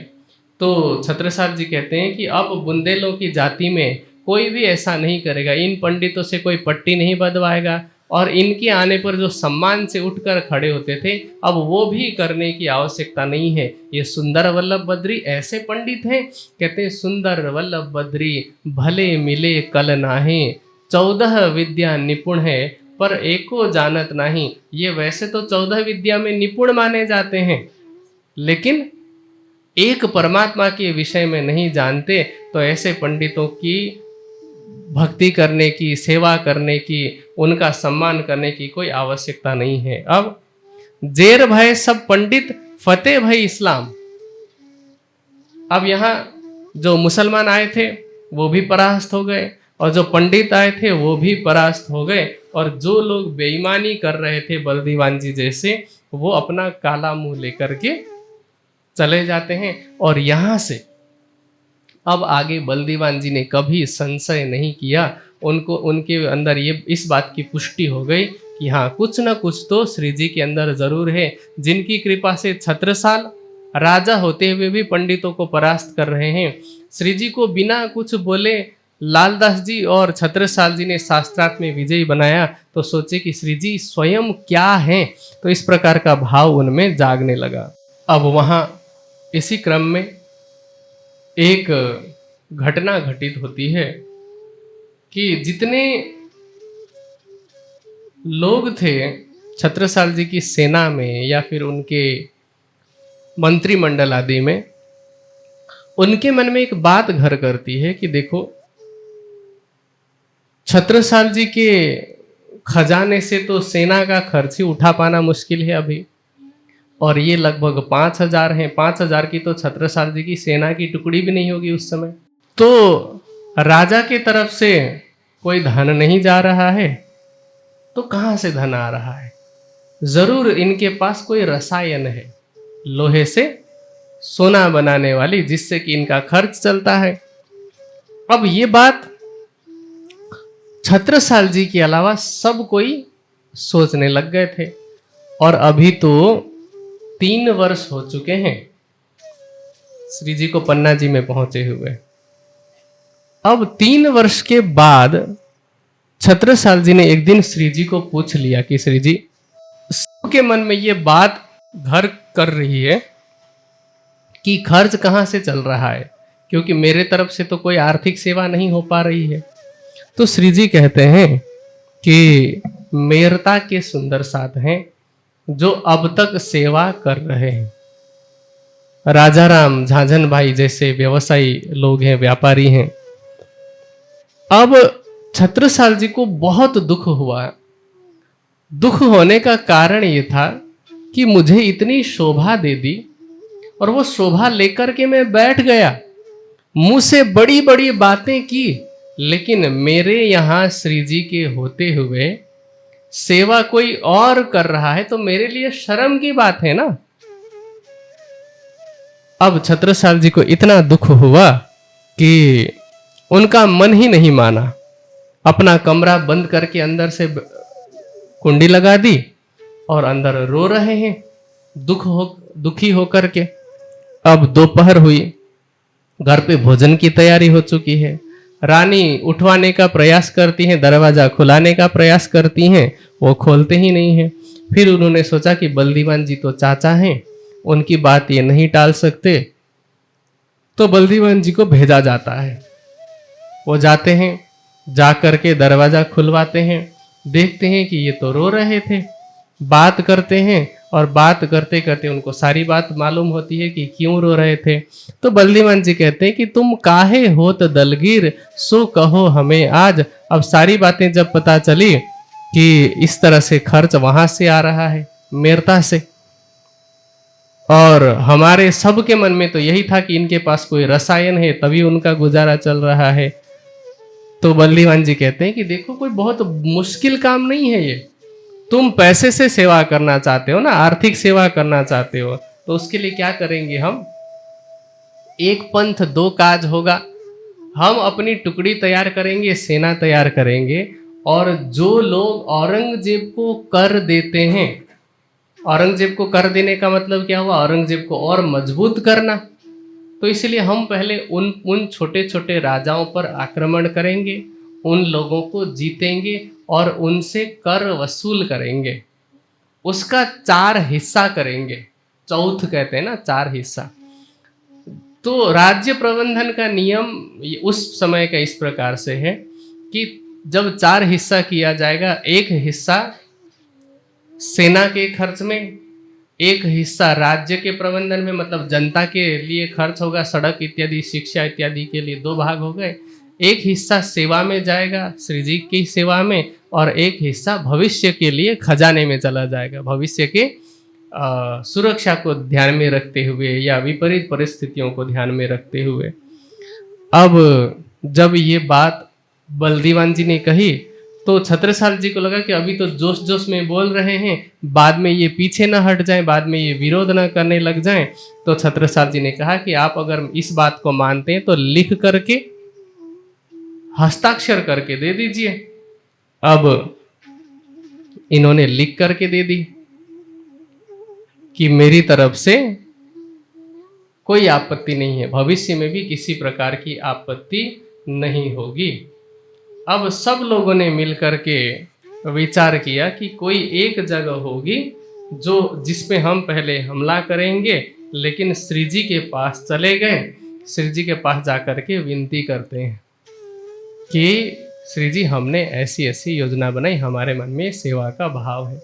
तो छत्रसाल जी कहते हैं कि अब बुंदेलों की जाति में कोई भी ऐसा नहीं करेगा, इन पंडितों से कोई पट्टी नहीं बंधवाएगा, और इनके आने पर जो सम्मान से उठकर खड़े होते थे अब वो भी करने की आवश्यकता नहीं है। ये सुंदर वल्लभ बद्री ऐसे पंडित हैं, कहते हैं सुंदर वल्लभ बद्री भले मिले कल नाहे, 14 विद्या निपुण है पर एको जानत नहीं। ये वैसे तो 14 विद्या में निपुण माने जाते हैं, लेकिन एक परमात्मा के विषय में नहीं जानते। तो ऐसे पंडितों की भक्ति करने की, सेवा करने की, उनका सम्मान करने की कोई आवश्यकता नहीं है। अब जेर भय सब पंडित, फतेह भई इस्लाम। अब यहाँ जो मुसलमान आए थे वो भी परास्त हो गए, और जो पंडित आए थे वो भी परास्त हो गए, और जो लोग बेईमानी कर रहे थे बल्दीवान जी जैसे, वो अपना काला मुंह लेकर के चले जाते हैं। और यहाँ से अब आगे बल्दीवान जी ने कभी संशय नहीं किया, उनको उनके अंदर ये इस बात की पुष्टि हो गई कि हाँ कुछ न कुछ तो श्री जी के अंदर जरूर है, जिनकी कृपा से छत्रसाल राजा होते हुए भी पंडितों को परास्त कर रहे हैं। श्री जी को बिना कुछ बोले लालदास जी और छत्रसाल जी ने शास्त्रार्थ में विजयी बनाया, तो सोचे कि श्री जी स्वयं क्या हैं, तो इस प्रकार का भाव उनमें जागने लगा। अब वहाँ इसी क्रम में एक घटना घटित होती है कि जितने लोग थे छत्रसाल जी की सेना में या फिर उनके मंत्रिमंडल आदि में, उनके मन में एक बात घर करती है कि देखो छत्रसाल जी के खजाने से तो सेना का खर्च ही उठा पाना मुश्किल है अभी, और ये लगभग 5000 हैं। 5000 की तो छत्रसाल जी की सेना की टुकड़ी भी नहीं होगी उस समय। तो राजा की तरफ से कोई धन नहीं जा रहा है, तो कहाँ से धन आ रहा है? जरूर इनके पास कोई रसायन है, लोहे से सोना बनाने वाली, जिससे कि इनका खर्च चलता है। अब ये बात छत्रसाल जी के अलावा सब कोई सोचने लग गए थे, और अभी तो 3 वर्ष हो चुके हैं श्री जी को पन्ना जी में पहुंचे हुए। अब 3 वर्ष के बाद छत्रसाल जी ने एक दिन श्री जी को पूछ लिया कि श्री जी, सबके मन में ये बात घर कर रही है कि खर्च कहाँ से चल रहा है, क्योंकि मेरे तरफ से तो कोई आर्थिक सेवा नहीं हो पा रही है। तो श्री जी कहते हैं कि मेरता के सुंदर साथ हैं जो अब तक सेवा कर रहे हैं। राजाराम झांझन भाई जैसे व्यवसायी लोग हैं, व्यापारी हैं। अब छत्रसाल जी को बहुत दुख हुआ। दुख होने का कारण ये था कि मुझे इतनी शोभा दे दी और वो शोभा लेकर के मैं बैठ गया, मुंह से बड़ी बड़ी बातें की, लेकिन मेरे यहाँ श्री जी के होते हुए सेवा कोई और कर रहा है, तो मेरे लिए शर्म की बात है ना। अब छत्रसाल जी को इतना दुख हुआ कि उनका मन ही नहीं माना। अपना कमरा बंद करके अंदर से कुंडी लगा दी और अंदर रो रहे हैं दुखी होकर के। अब दोपहर हुई, घर पे भोजन की तैयारी हो चुकी है। रानी उठवाने का प्रयास करती हैं, दरवाजा खुलाने का प्रयास करती हैं, वो खोलते ही नहीं हैं। फिर उन्होंने सोचा कि बल्दीवान जी तो चाचा हैं, उनकी बात ये नहीं टाल सकते, तो बल्दीवान जी को भेजा जाता है। वो जाते हैं, जा करके दरवाजा खुलवाते हैं, देखते हैं कि ये तो रो रहे थे। बात करते हैं और बात करते करते उनको सारी बात मालूम होती है कि क्यों रो रहे थे। तो बल्दीवान जी कहते हैं कि तुम काहे होत दलगीर, सो कहो हमें आज। अब सारी बातें जब पता चली कि इस तरह से खर्च वहां से आ रहा है, मेरता से, और हमारे सबके मन में तो यही था कि इनके पास कोई रसायन है तभी उनका गुजारा चल रहा है। तो बल्दीवान जी कहते हैं कि देखो, कोई बहुत मुश्किल काम नहीं है ये। तुम पैसे से सेवा करना चाहते हो ना, आर्थिक सेवा करना चाहते हो, तो उसके लिए क्या करेंगे हम, एक पंथ दो काज होगा। हम अपनी टुकड़ी तैयार करेंगे, सेना तैयार करेंगे, और जो लोग औरंगजेब को कर देते हैं, औरंगजेब को कर देने का मतलब क्या हुआ, औरंगजेब को और मजबूत करना। तो इसलिए हम पहले उन छोटे छोटे राजाओं पर आक्रमण करेंगे, उन लोगों को जीतेंगे और उनसे कर वसूल करेंगे, उसका 4 हिस्सा करेंगे। चौथ कहते हैं ना, 4 हिस्सा। तो राज्य प्रबंधन का नियम उस समय का इस प्रकार से है कि जब 4 हिस्सा किया जाएगा, एक हिस्सा सेना के खर्च में, एक हिस्सा राज्य के प्रबंधन में, मतलब जनता के लिए खर्च होगा, सड़क इत्यादि, शिक्षा इत्यादि के लिए 2 भाग हो गए। एक हिस्सा सेवा में जाएगा, श्री जी की सेवा में, और एक हिस्सा भविष्य के लिए खजाने में चला जाएगा, भविष्य के सुरक्षा को ध्यान में रखते हुए या विपरीत परिस्थितियों को ध्यान में रखते हुए। अब जब ये बात बल्दीवान जी ने कही तो छत्रसाल जी को लगा कि अभी तो जोश जोश में बोल रहे हैं, बाद में ये पीछे ना हट जाएं, बाद में ये विरोध ना करने लग जाएं। तो छत्रसाल जी ने कहा कि आप अगर इस बात को मानते हैं तो लिख करके हस्ताक्षर करके दे दीजिए। अब इन्होंने लिख करके दे दी कि मेरी तरफ से कोई आपत्ति नहीं है, भविष्य में भी किसी प्रकार की आपत्ति नहीं होगी। अब सब लोगों ने मिलकर के विचार किया कि कोई एक जगह होगी जिस पे हम पहले हमला करेंगे, लेकिन श्री जी के पास चले गए। श्री जी के पास जाकर के विनती करते हैं कि श्री जी, हमने ऐसी ऐसी योजना बनाई, हमारे मन में सेवा का भाव है।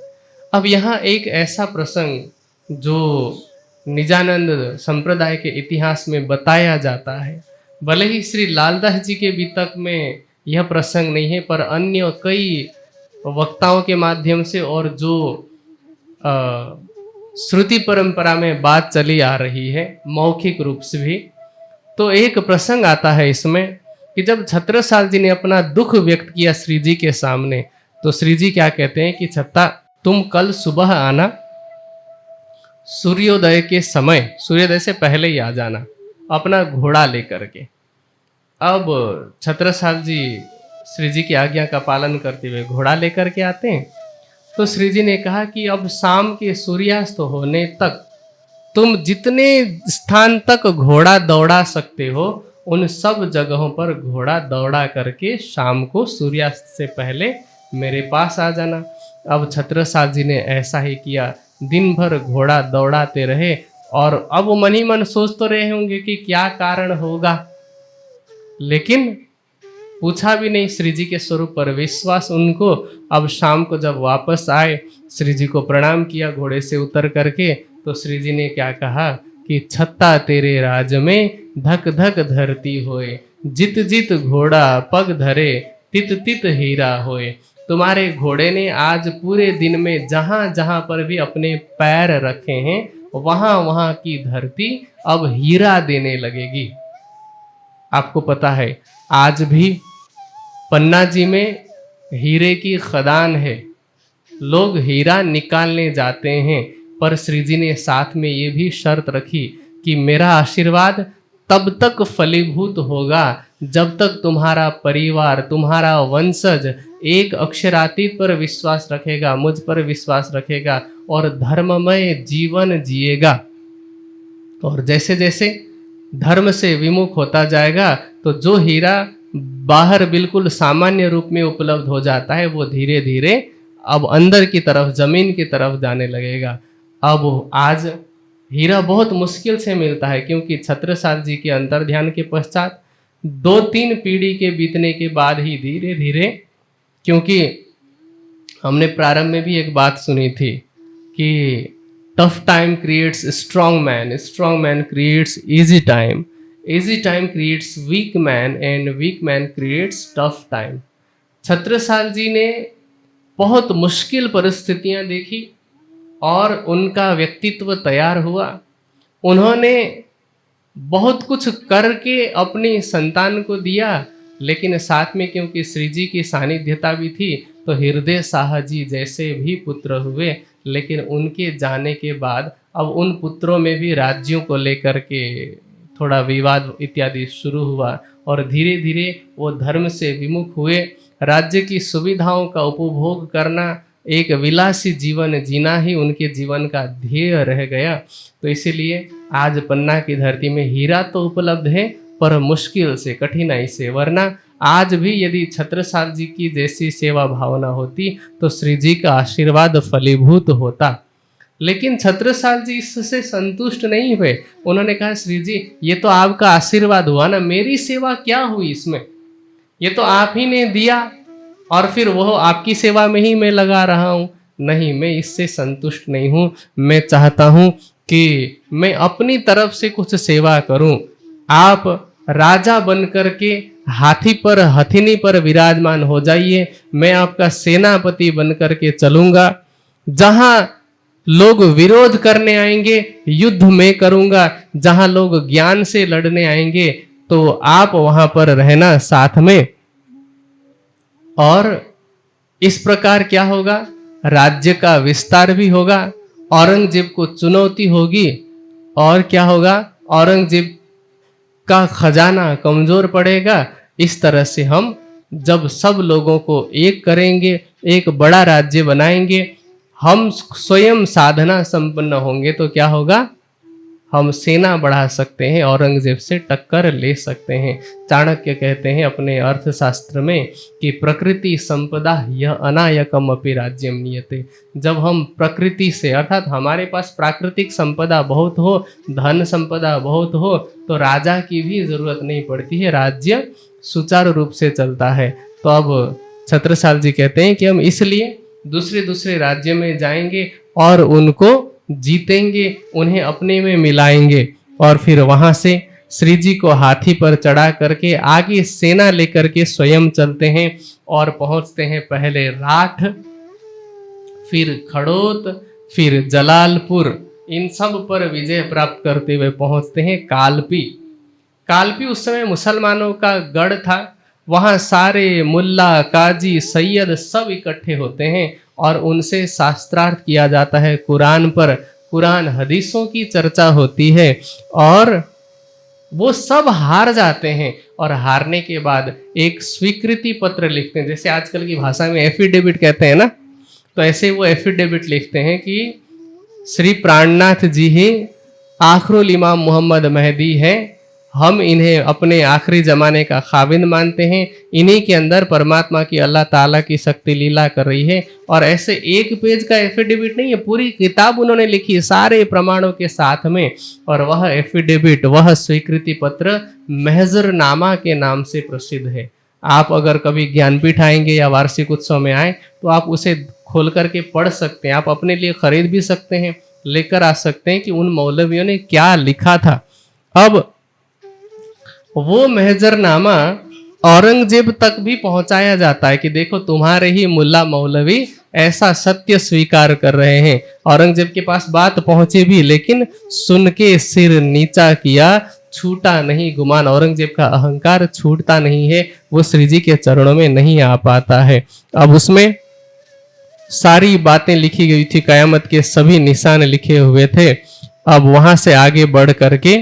अब यहाँ एक ऐसा प्रसंग जो निजानंद संप्रदाय के इतिहास में बताया जाता है, भले ही श्री लालदास जी के वितक में यह प्रसंग नहीं है, पर अन्य कई वक्ताओं के माध्यम से और जो श्रुति परंपरा में बात चली आ रही है मौखिक रूप से भी, तो एक प्रसंग आता है इसमें कि जब छत्रसाल जी ने अपना दुख व्यक्त किया श्री जी के सामने, तो श्री जी क्या कहते हैं कि छत्ता, तुम कल सुबह आना, सूर्योदय के समय, सूर्योदय से पहले ही आ जाना, अपना घोड़ा लेकर के। अब छत्रसाल जी श्री जी की आज्ञा का पालन करते हुए घोड़ा लेकर के आते हैं। तो श्री जी ने कहा कि अब शाम के सूर्यास्त होने तक तुम जितने स्थान तक घोड़ा दौड़ा सकते हो, उन सब जगहों पर घोड़ा दौड़ा करके शाम को सूर्यास्त से पहले मेरे पास आ जाना। अब छत्रसाल जी ने ऐसा ही किया, दिन भर घोड़ा दौड़ाते रहे, और अब वो मन ही मन सोच तो रहे होंगे कि क्या कारण होगा, लेकिन पूछा भी नहीं। श्री जी के स्वरूप पर विश्वास उनको। अब शाम को जब वापस आए, श्री जी को प्रणाम किया घोड़े से उतर करके, तो श्री जी ने क्या कहा कि छत्ता तेरे राज में धक धक धरती होए, जित जित घोड़ा पग धरे तित तित हीरा होए। तुम्हारे घोड़े ने आज पूरे दिन में जहां जहां पर भी अपने पैर रखे हैं, वहां वहां की धरती अब हीरा देने लगेगी। आपको पता है आज भी पन्ना जी में हीरे की खदान है, लोग हीरा निकालने जाते हैं, पर श्री जी ने साथ में ये भी शर्त रखी कि मेरा आशीर्वाद तब तक फलीभूत होगा जब तक तुम्हारा परिवार, तुम्हारा वंशज एक अक्षरातीत पर विश्वास रखेगा, मुझ पर विश्वास रखेगा और धर्ममय जीवन जिएगा। और जैसे जैसे धर्म से विमुख होता जाएगा तो जो हीरा बाहर बिल्कुल सामान्य रूप में उपलब्ध हो जाता है वो धीरे धीरे अब अंदर की तरफ, जमीन की तरफ जाने लगेगा। अब आज हीरा बहुत मुश्किल से मिलता है, क्योंकि छत्रसाल जी के अंतर ध्यान के पश्चात 2-3 पीढ़ी के बीतने के बाद ही धीरे धीरे, क्योंकि हमने प्रारंभ में भी एक बात सुनी थी कि tough time creates strong man, strong man creates easy time creates weak man and weak man creates tough time. Chhatrasal ji ने बहुत मुश्किल परिस्थितियां देखी और उनका व्यक्तित्व तैयार हुआ। उन्होंने बहुत कुछ करके अपनी संतान को दिया, लेकिन साथ में क्योंकि श्री जी की सानिध्यता भी थी तो हृदय शाह जी जैसे भी पुत्र हुए। लेकिन उनके जाने के बाद अब उन पुत्रों में भी राज्यों को लेकर के थोड़ा विवाद इत्यादि शुरू हुआ और धीरे धीरे वो धर्म से विमुख हुए। राज्य की सुविधाओं का उपभोग करना, एक विलासी जीवन जीना ही उनके जीवन का ध्येय रह गया। तो इसीलिए आज पन्ना की धरती में हीरा तो उपलब्ध है पर मुश्किल से, कठिनाई से, वरना आज भी यदि छत्रसाल जी की जैसी सेवा भावना होती तो श्री जी का आशीर्वाद फलीभूत होता। लेकिन छत्रसाल जी इससे संतुष्ट नहीं हुए। उन्होंने कहा, श्री जी ये तो आपका आशीर्वाद हुआ ना, मेरी सेवा क्या हुई इसमें? ये तो आप ही ने दिया और फिर वो आपकी सेवा में ही मैं लगा रहा हूँ। नहीं, मैं इससे संतुष्ट नहीं हूँ। मैं चाहता हूँ कि मैं अपनी तरफ से कुछ सेवा करूँ। आप राजा बन करके हाथी पर, हथिनी पर विराजमान हो जाइए, मैं आपका सेनापति बन करके चलूंगा। जहां लोग विरोध करने आएंगे युद्ध में करूंगा, जहां लोग ज्ञान से लड़ने आएंगे तो आप वहां पर रहना साथ में। और इस प्रकार क्या होगा, राज्य का विस्तार भी होगा, औरंगजेब को चुनौती होगी और क्या होगा, औरंगजेब का खजाना कमजोर पड़ेगा। इस तरह से हम जब सब लोगों को एक करेंगे, एक बड़ा राज्य बनाएंगे, हम स्वयं साधना संपन्न होंगे तो क्या होगा, हम सेना बढ़ा सकते हैं, औरंगजेब से टक्कर ले सकते हैं। चाणक्य कहते हैं अपने अर्थशास्त्र में कि प्रकृति संपदा यह अनायकम अपि राज्यम नियते। जब हम प्रकृति से, अर्थात हमारे पास प्राकृतिक संपदा बहुत हो, धन संपदा बहुत हो, तो राजा की भी जरूरत नहीं पड़ती है, राज्य सुचारू रूप से चलता है। तो अब छत्रसाल जी कहते हैं कि हम इसलिए दूसरे राज्य में जाएंगे और उनको जीतेंगे, उन्हें अपने में मिलाएंगे और फिर वहां से श्री जी को हाथी पर चढ़ा करके आगे सेना लेकर के स्वयं चलते हैं और पहुंचते हैं पहले राठ, फिर खड़ोत, फिर जलालपुर। इन सब पर विजय प्राप्त करते हुए पहुंचते हैं कालपी। कालपी उस समय मुसलमानों का गढ़ था। वहाँ सारे मुल्ला, काजी, सैयद सब इकट्ठे होते हैं और उनसे शास्त्रार्थ किया जाता है। कुरान पर, कुरान हदीसों की चर्चा होती है और वो सब हार जाते हैं और हारने के बाद एक स्वीकृति पत्र लिखते हैं, जैसे आजकल की भाषा में एफिडेविट कहते हैं ना, तो ऐसे वो एफिडेविट लिखते हैं कि श्री प्राणनाथ जी ही आखिरुल इमाम मोहम्मद मेहदी है, हम इन्हें अपने आखिरी जमाने का खाविंद मानते हैं, इन्हीं के अंदर परमात्मा की, अल्लाह ताला की शक्ति लीला कर रही है। और ऐसे एक पेज का एफिडेविट नहीं है, पूरी किताब उन्होंने लिखी सारे प्रमाणों के साथ में। और वह एफिडेविट, वह स्वीकृति पत्र महजरनामा के नाम से प्रसिद्ध है। आप अगर कभी ज्ञानपीठ आएंगे या वार्षिक उत्सव में आए तो आप उसे खोल करके पढ़ सकते हैं, आप अपने लिए खरीद भी सकते हैं, लेकर आ सकते हैं कि उन मौलवियों ने क्या लिखा था। अब वो महजरनामा औरंगजेब तक भी पहुंचाया जाता है कि देखो तुम्हारे ही मुल्ला मौलवी ऐसा सत्य स्वीकार कर रहे हैं। औरंगजेब के पास बात पहुंची भी, लेकिन सुन के सिर नीचा किया, छूटा नहीं गुमान। औरंगजेब का अहंकार छूटता नहीं है, वो श्री जी के चरणों में नहीं आ पाता है। अब उसमें सारी बातें लिखी गई थी, कयामत के सभी निशान लिखे हुए थे। अब वहां से आगे बढ़ करके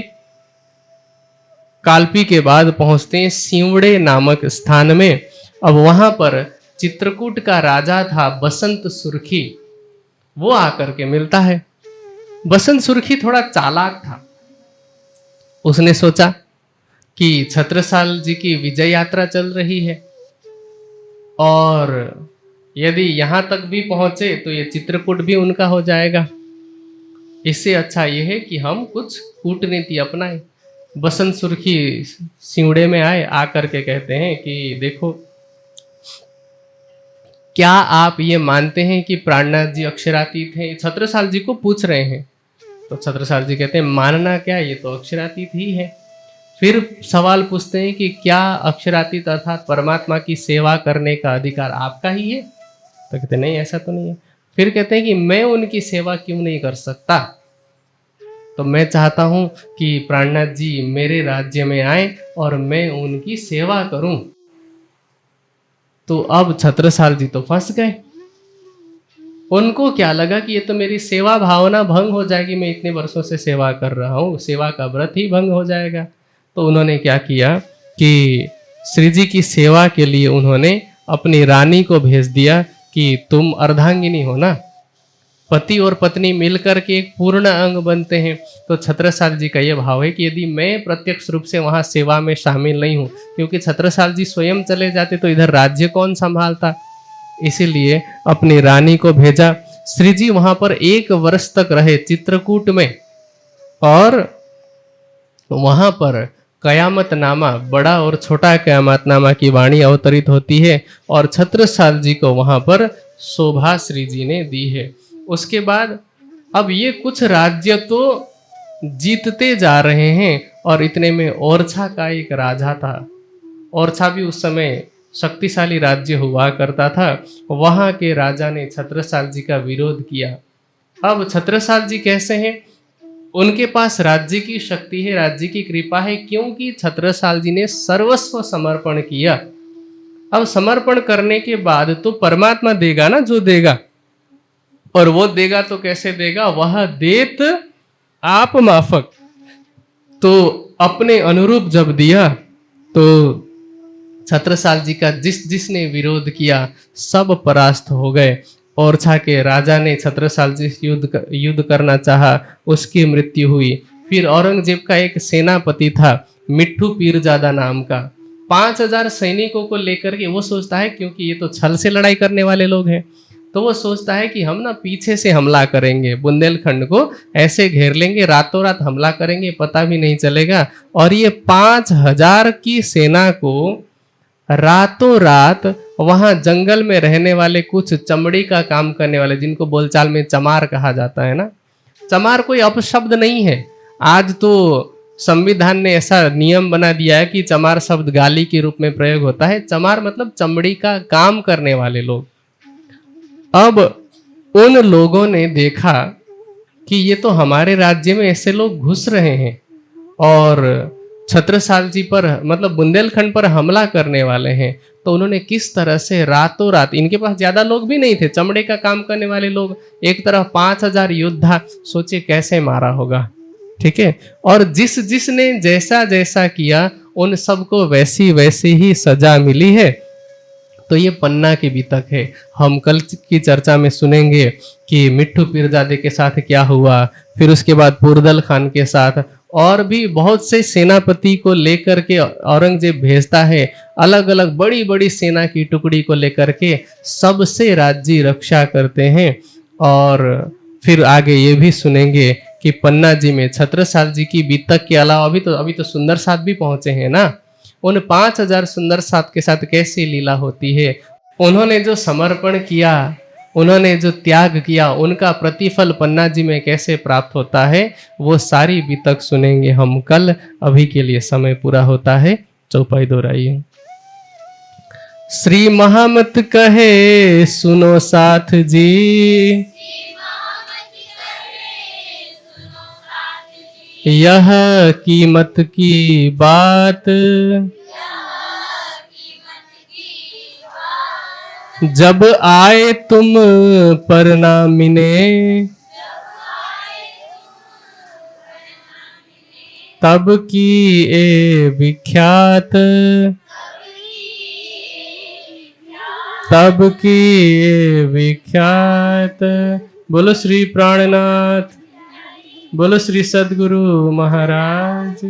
कालपी के बाद पहुंचते हैं सिवड़े नामक स्थान में। अब वहां पर चित्रकूट का राजा था बसंत सुर्खी, वो आकर के मिलता है। बसंत सुर्खी थोड़ा चालाक था। उसने सोचा कि छत्रसाल जी की विजय यात्रा चल रही है और यदि यहां तक भी पहुंचे तो ये चित्रकूट भी उनका हो जाएगा। इससे अच्छा यह है कि हम कुछ कूटनीति अपनाएं। बसंत सुर्खी सिवड़े में आए, आकर के कहते हैं कि देखो, क्या आप ये मानते हैं कि प्राणनाथ जी अक्षरातीत हैं? छत्रसाल जी को पूछ रहे हैं। तो छत्रसाल जी कहते हैं मानना क्या, ये तो अक्षरातीत ही है। फिर सवाल पूछते हैं कि क्या अक्षरातीत अर्थात परमात्मा की सेवा करने का अधिकार आपका ही है? तो कहते नहीं, ऐसा तो नहीं है। फिर कहते हैं कि मैं उनकी सेवा क्यों नहीं कर सकता? तो मैं चाहता हूं कि प्राणनाथ जी मेरे राज्य में आए और मैं उनकी सेवा करूं। तो अब छत्रसाल जी तो फंस गए। उनको क्या लगा कि ये तो मेरी सेवा भावना भंग हो जाएगी, मैं इतने वर्षों से सेवा कर रहा हूँ, सेवा का व्रत ही भंग हो जाएगा। तो उन्होंने क्या किया कि श्री जी की सेवा के लिए उन्होंने अपनी रानी को भेज दिया कि तुम अर्धांगिनी हो ना, पति और पत्नी मिलकर के एक पूर्ण अंग बनते हैं। तो छत्रसाल जी का ये भाव है कि यदि मैं प्रत्यक्ष रूप से वहाँ सेवा में शामिल नहीं हूँ, क्योंकि छत्रसाल जी स्वयं चले जाते तो इधर राज्य कौन संभालता, इसीलिए अपनी रानी को भेजा। श्री जी वहां पर 1 वर्ष तक रहे चित्रकूट में और वहां पर कयामत नामा, बड़ा और छोटा कयामत नामा की वाणी अवतरित होती है और छत्रसाल जी को वहां पर शोभा श्री जी ने दी है। उसके बाद अब ये कुछ राज्य तो जीतते जा रहे हैं और इतने में ओरछा का एक राजा था। ओरछा भी उस समय शक्तिशाली राज्य हुआ करता था। वहां के राजा ने छत्रसाल जी का विरोध किया। अब छत्रसाल जी कैसे हैं? उनके पास राज्य की शक्ति है, राज्य की कृपा है, क्योंकि छत्रसाल जी ने सर्वस्व समर्पण किया। अब समर्पण करने के बाद तो परमात्मा देगा ना जो देगा, और वो देगा तो कैसे देगा? वह देत आप माफक। तो अपने अनुरूप जब दिया तो छत्रसाल जी का जिसने विरोध किया सब परास्त हो गए। ओरछा के राजा ने छत्रसाल जी से युद्ध करना चाहा, उसकी मृत्यु हुई। फिर औरंगजेब का एक सेनापति था मिट्ठू पीरजादा नाम का, 5000 सैनिकों को लेकर के वो सोचता है, क्योंकि ये तो छल से लड़ाई करने वाले लोग हैं, तो वो सोचता है कि हम ना पीछे से हमला करेंगे, बुंदेलखंड को ऐसे घेर लेंगे, रातों रात हमला करेंगे, पता भी नहीं चलेगा। और ये 5000 की सेना को रातों रात वहां जंगल में रहने वाले कुछ चमड़ी का काम करने वाले, जिनको बोलचाल में चमार कहा जाता है ना, चमार कोई अपशब्द नहीं है। आज तो संविधान ने ऐसा नियम बना दिया है कि चमार शब्द गाली के रूप में प्रयोग होता है। चमार मतलब चमड़ी का काम करने वाले लोग। अब उन लोगों ने देखा कि ये तो हमारे राज्य में ऐसे लोग घुस रहे हैं और छत्रसाल जी पर मतलब बुंदेलखंड पर हमला करने वाले हैं। तो उन्होंने किस तरह से रातों रात, इनके पास ज्यादा लोग भी नहीं थे, चमड़े का काम करने वाले लोग, एक तरफ 5000 योद्धा, सोचे कैसे मारा होगा। ठीक है, और जिसने जैसा जैसा किया उन सबको वैसी वैसी ही सजा मिली है। तो ये पन्ना की बीतक है। हम कल की चर्चा में सुनेंगे कि मिट्ठू पीरजादे के साथ क्या हुआ, फिर उसके बाद पुरदल खान के साथ, और भी बहुत से सेनापति को लेकर के औरंगजेब भेजता है, अलग अलग बड़ी बड़ी सेना की टुकड़ी को लेकर के, सबसे राज्य रक्षा करते हैं। और फिर आगे ये भी सुनेंगे कि पन्ना जी में छत्रसाल जी की बीतक के अलावा अभी तो सुंदर साथ भी पहुंचे हैं ना, उन 5000 सुंदर साथ के साथ कैसी लीला होती है। उन्होंने जो समर्पण किया, उन्होंने जो त्याग किया, उनका प्रतिफल पन्ना जी में कैसे प्राप्त होता है, वो सारी बीतक सुनेंगे हम कल। अभी के लिए समय पूरा होता है, चौपाई दोहराइए। श्री महामत कहे सुनो साथ जी, यह कीमत की बात, जब आए तुम पर ना मिने, तब की ए विख्यात, तब की ए विख्यात। बोलो श्री प्राणनाथ, बोलो श्री सद्गुरु महाराज।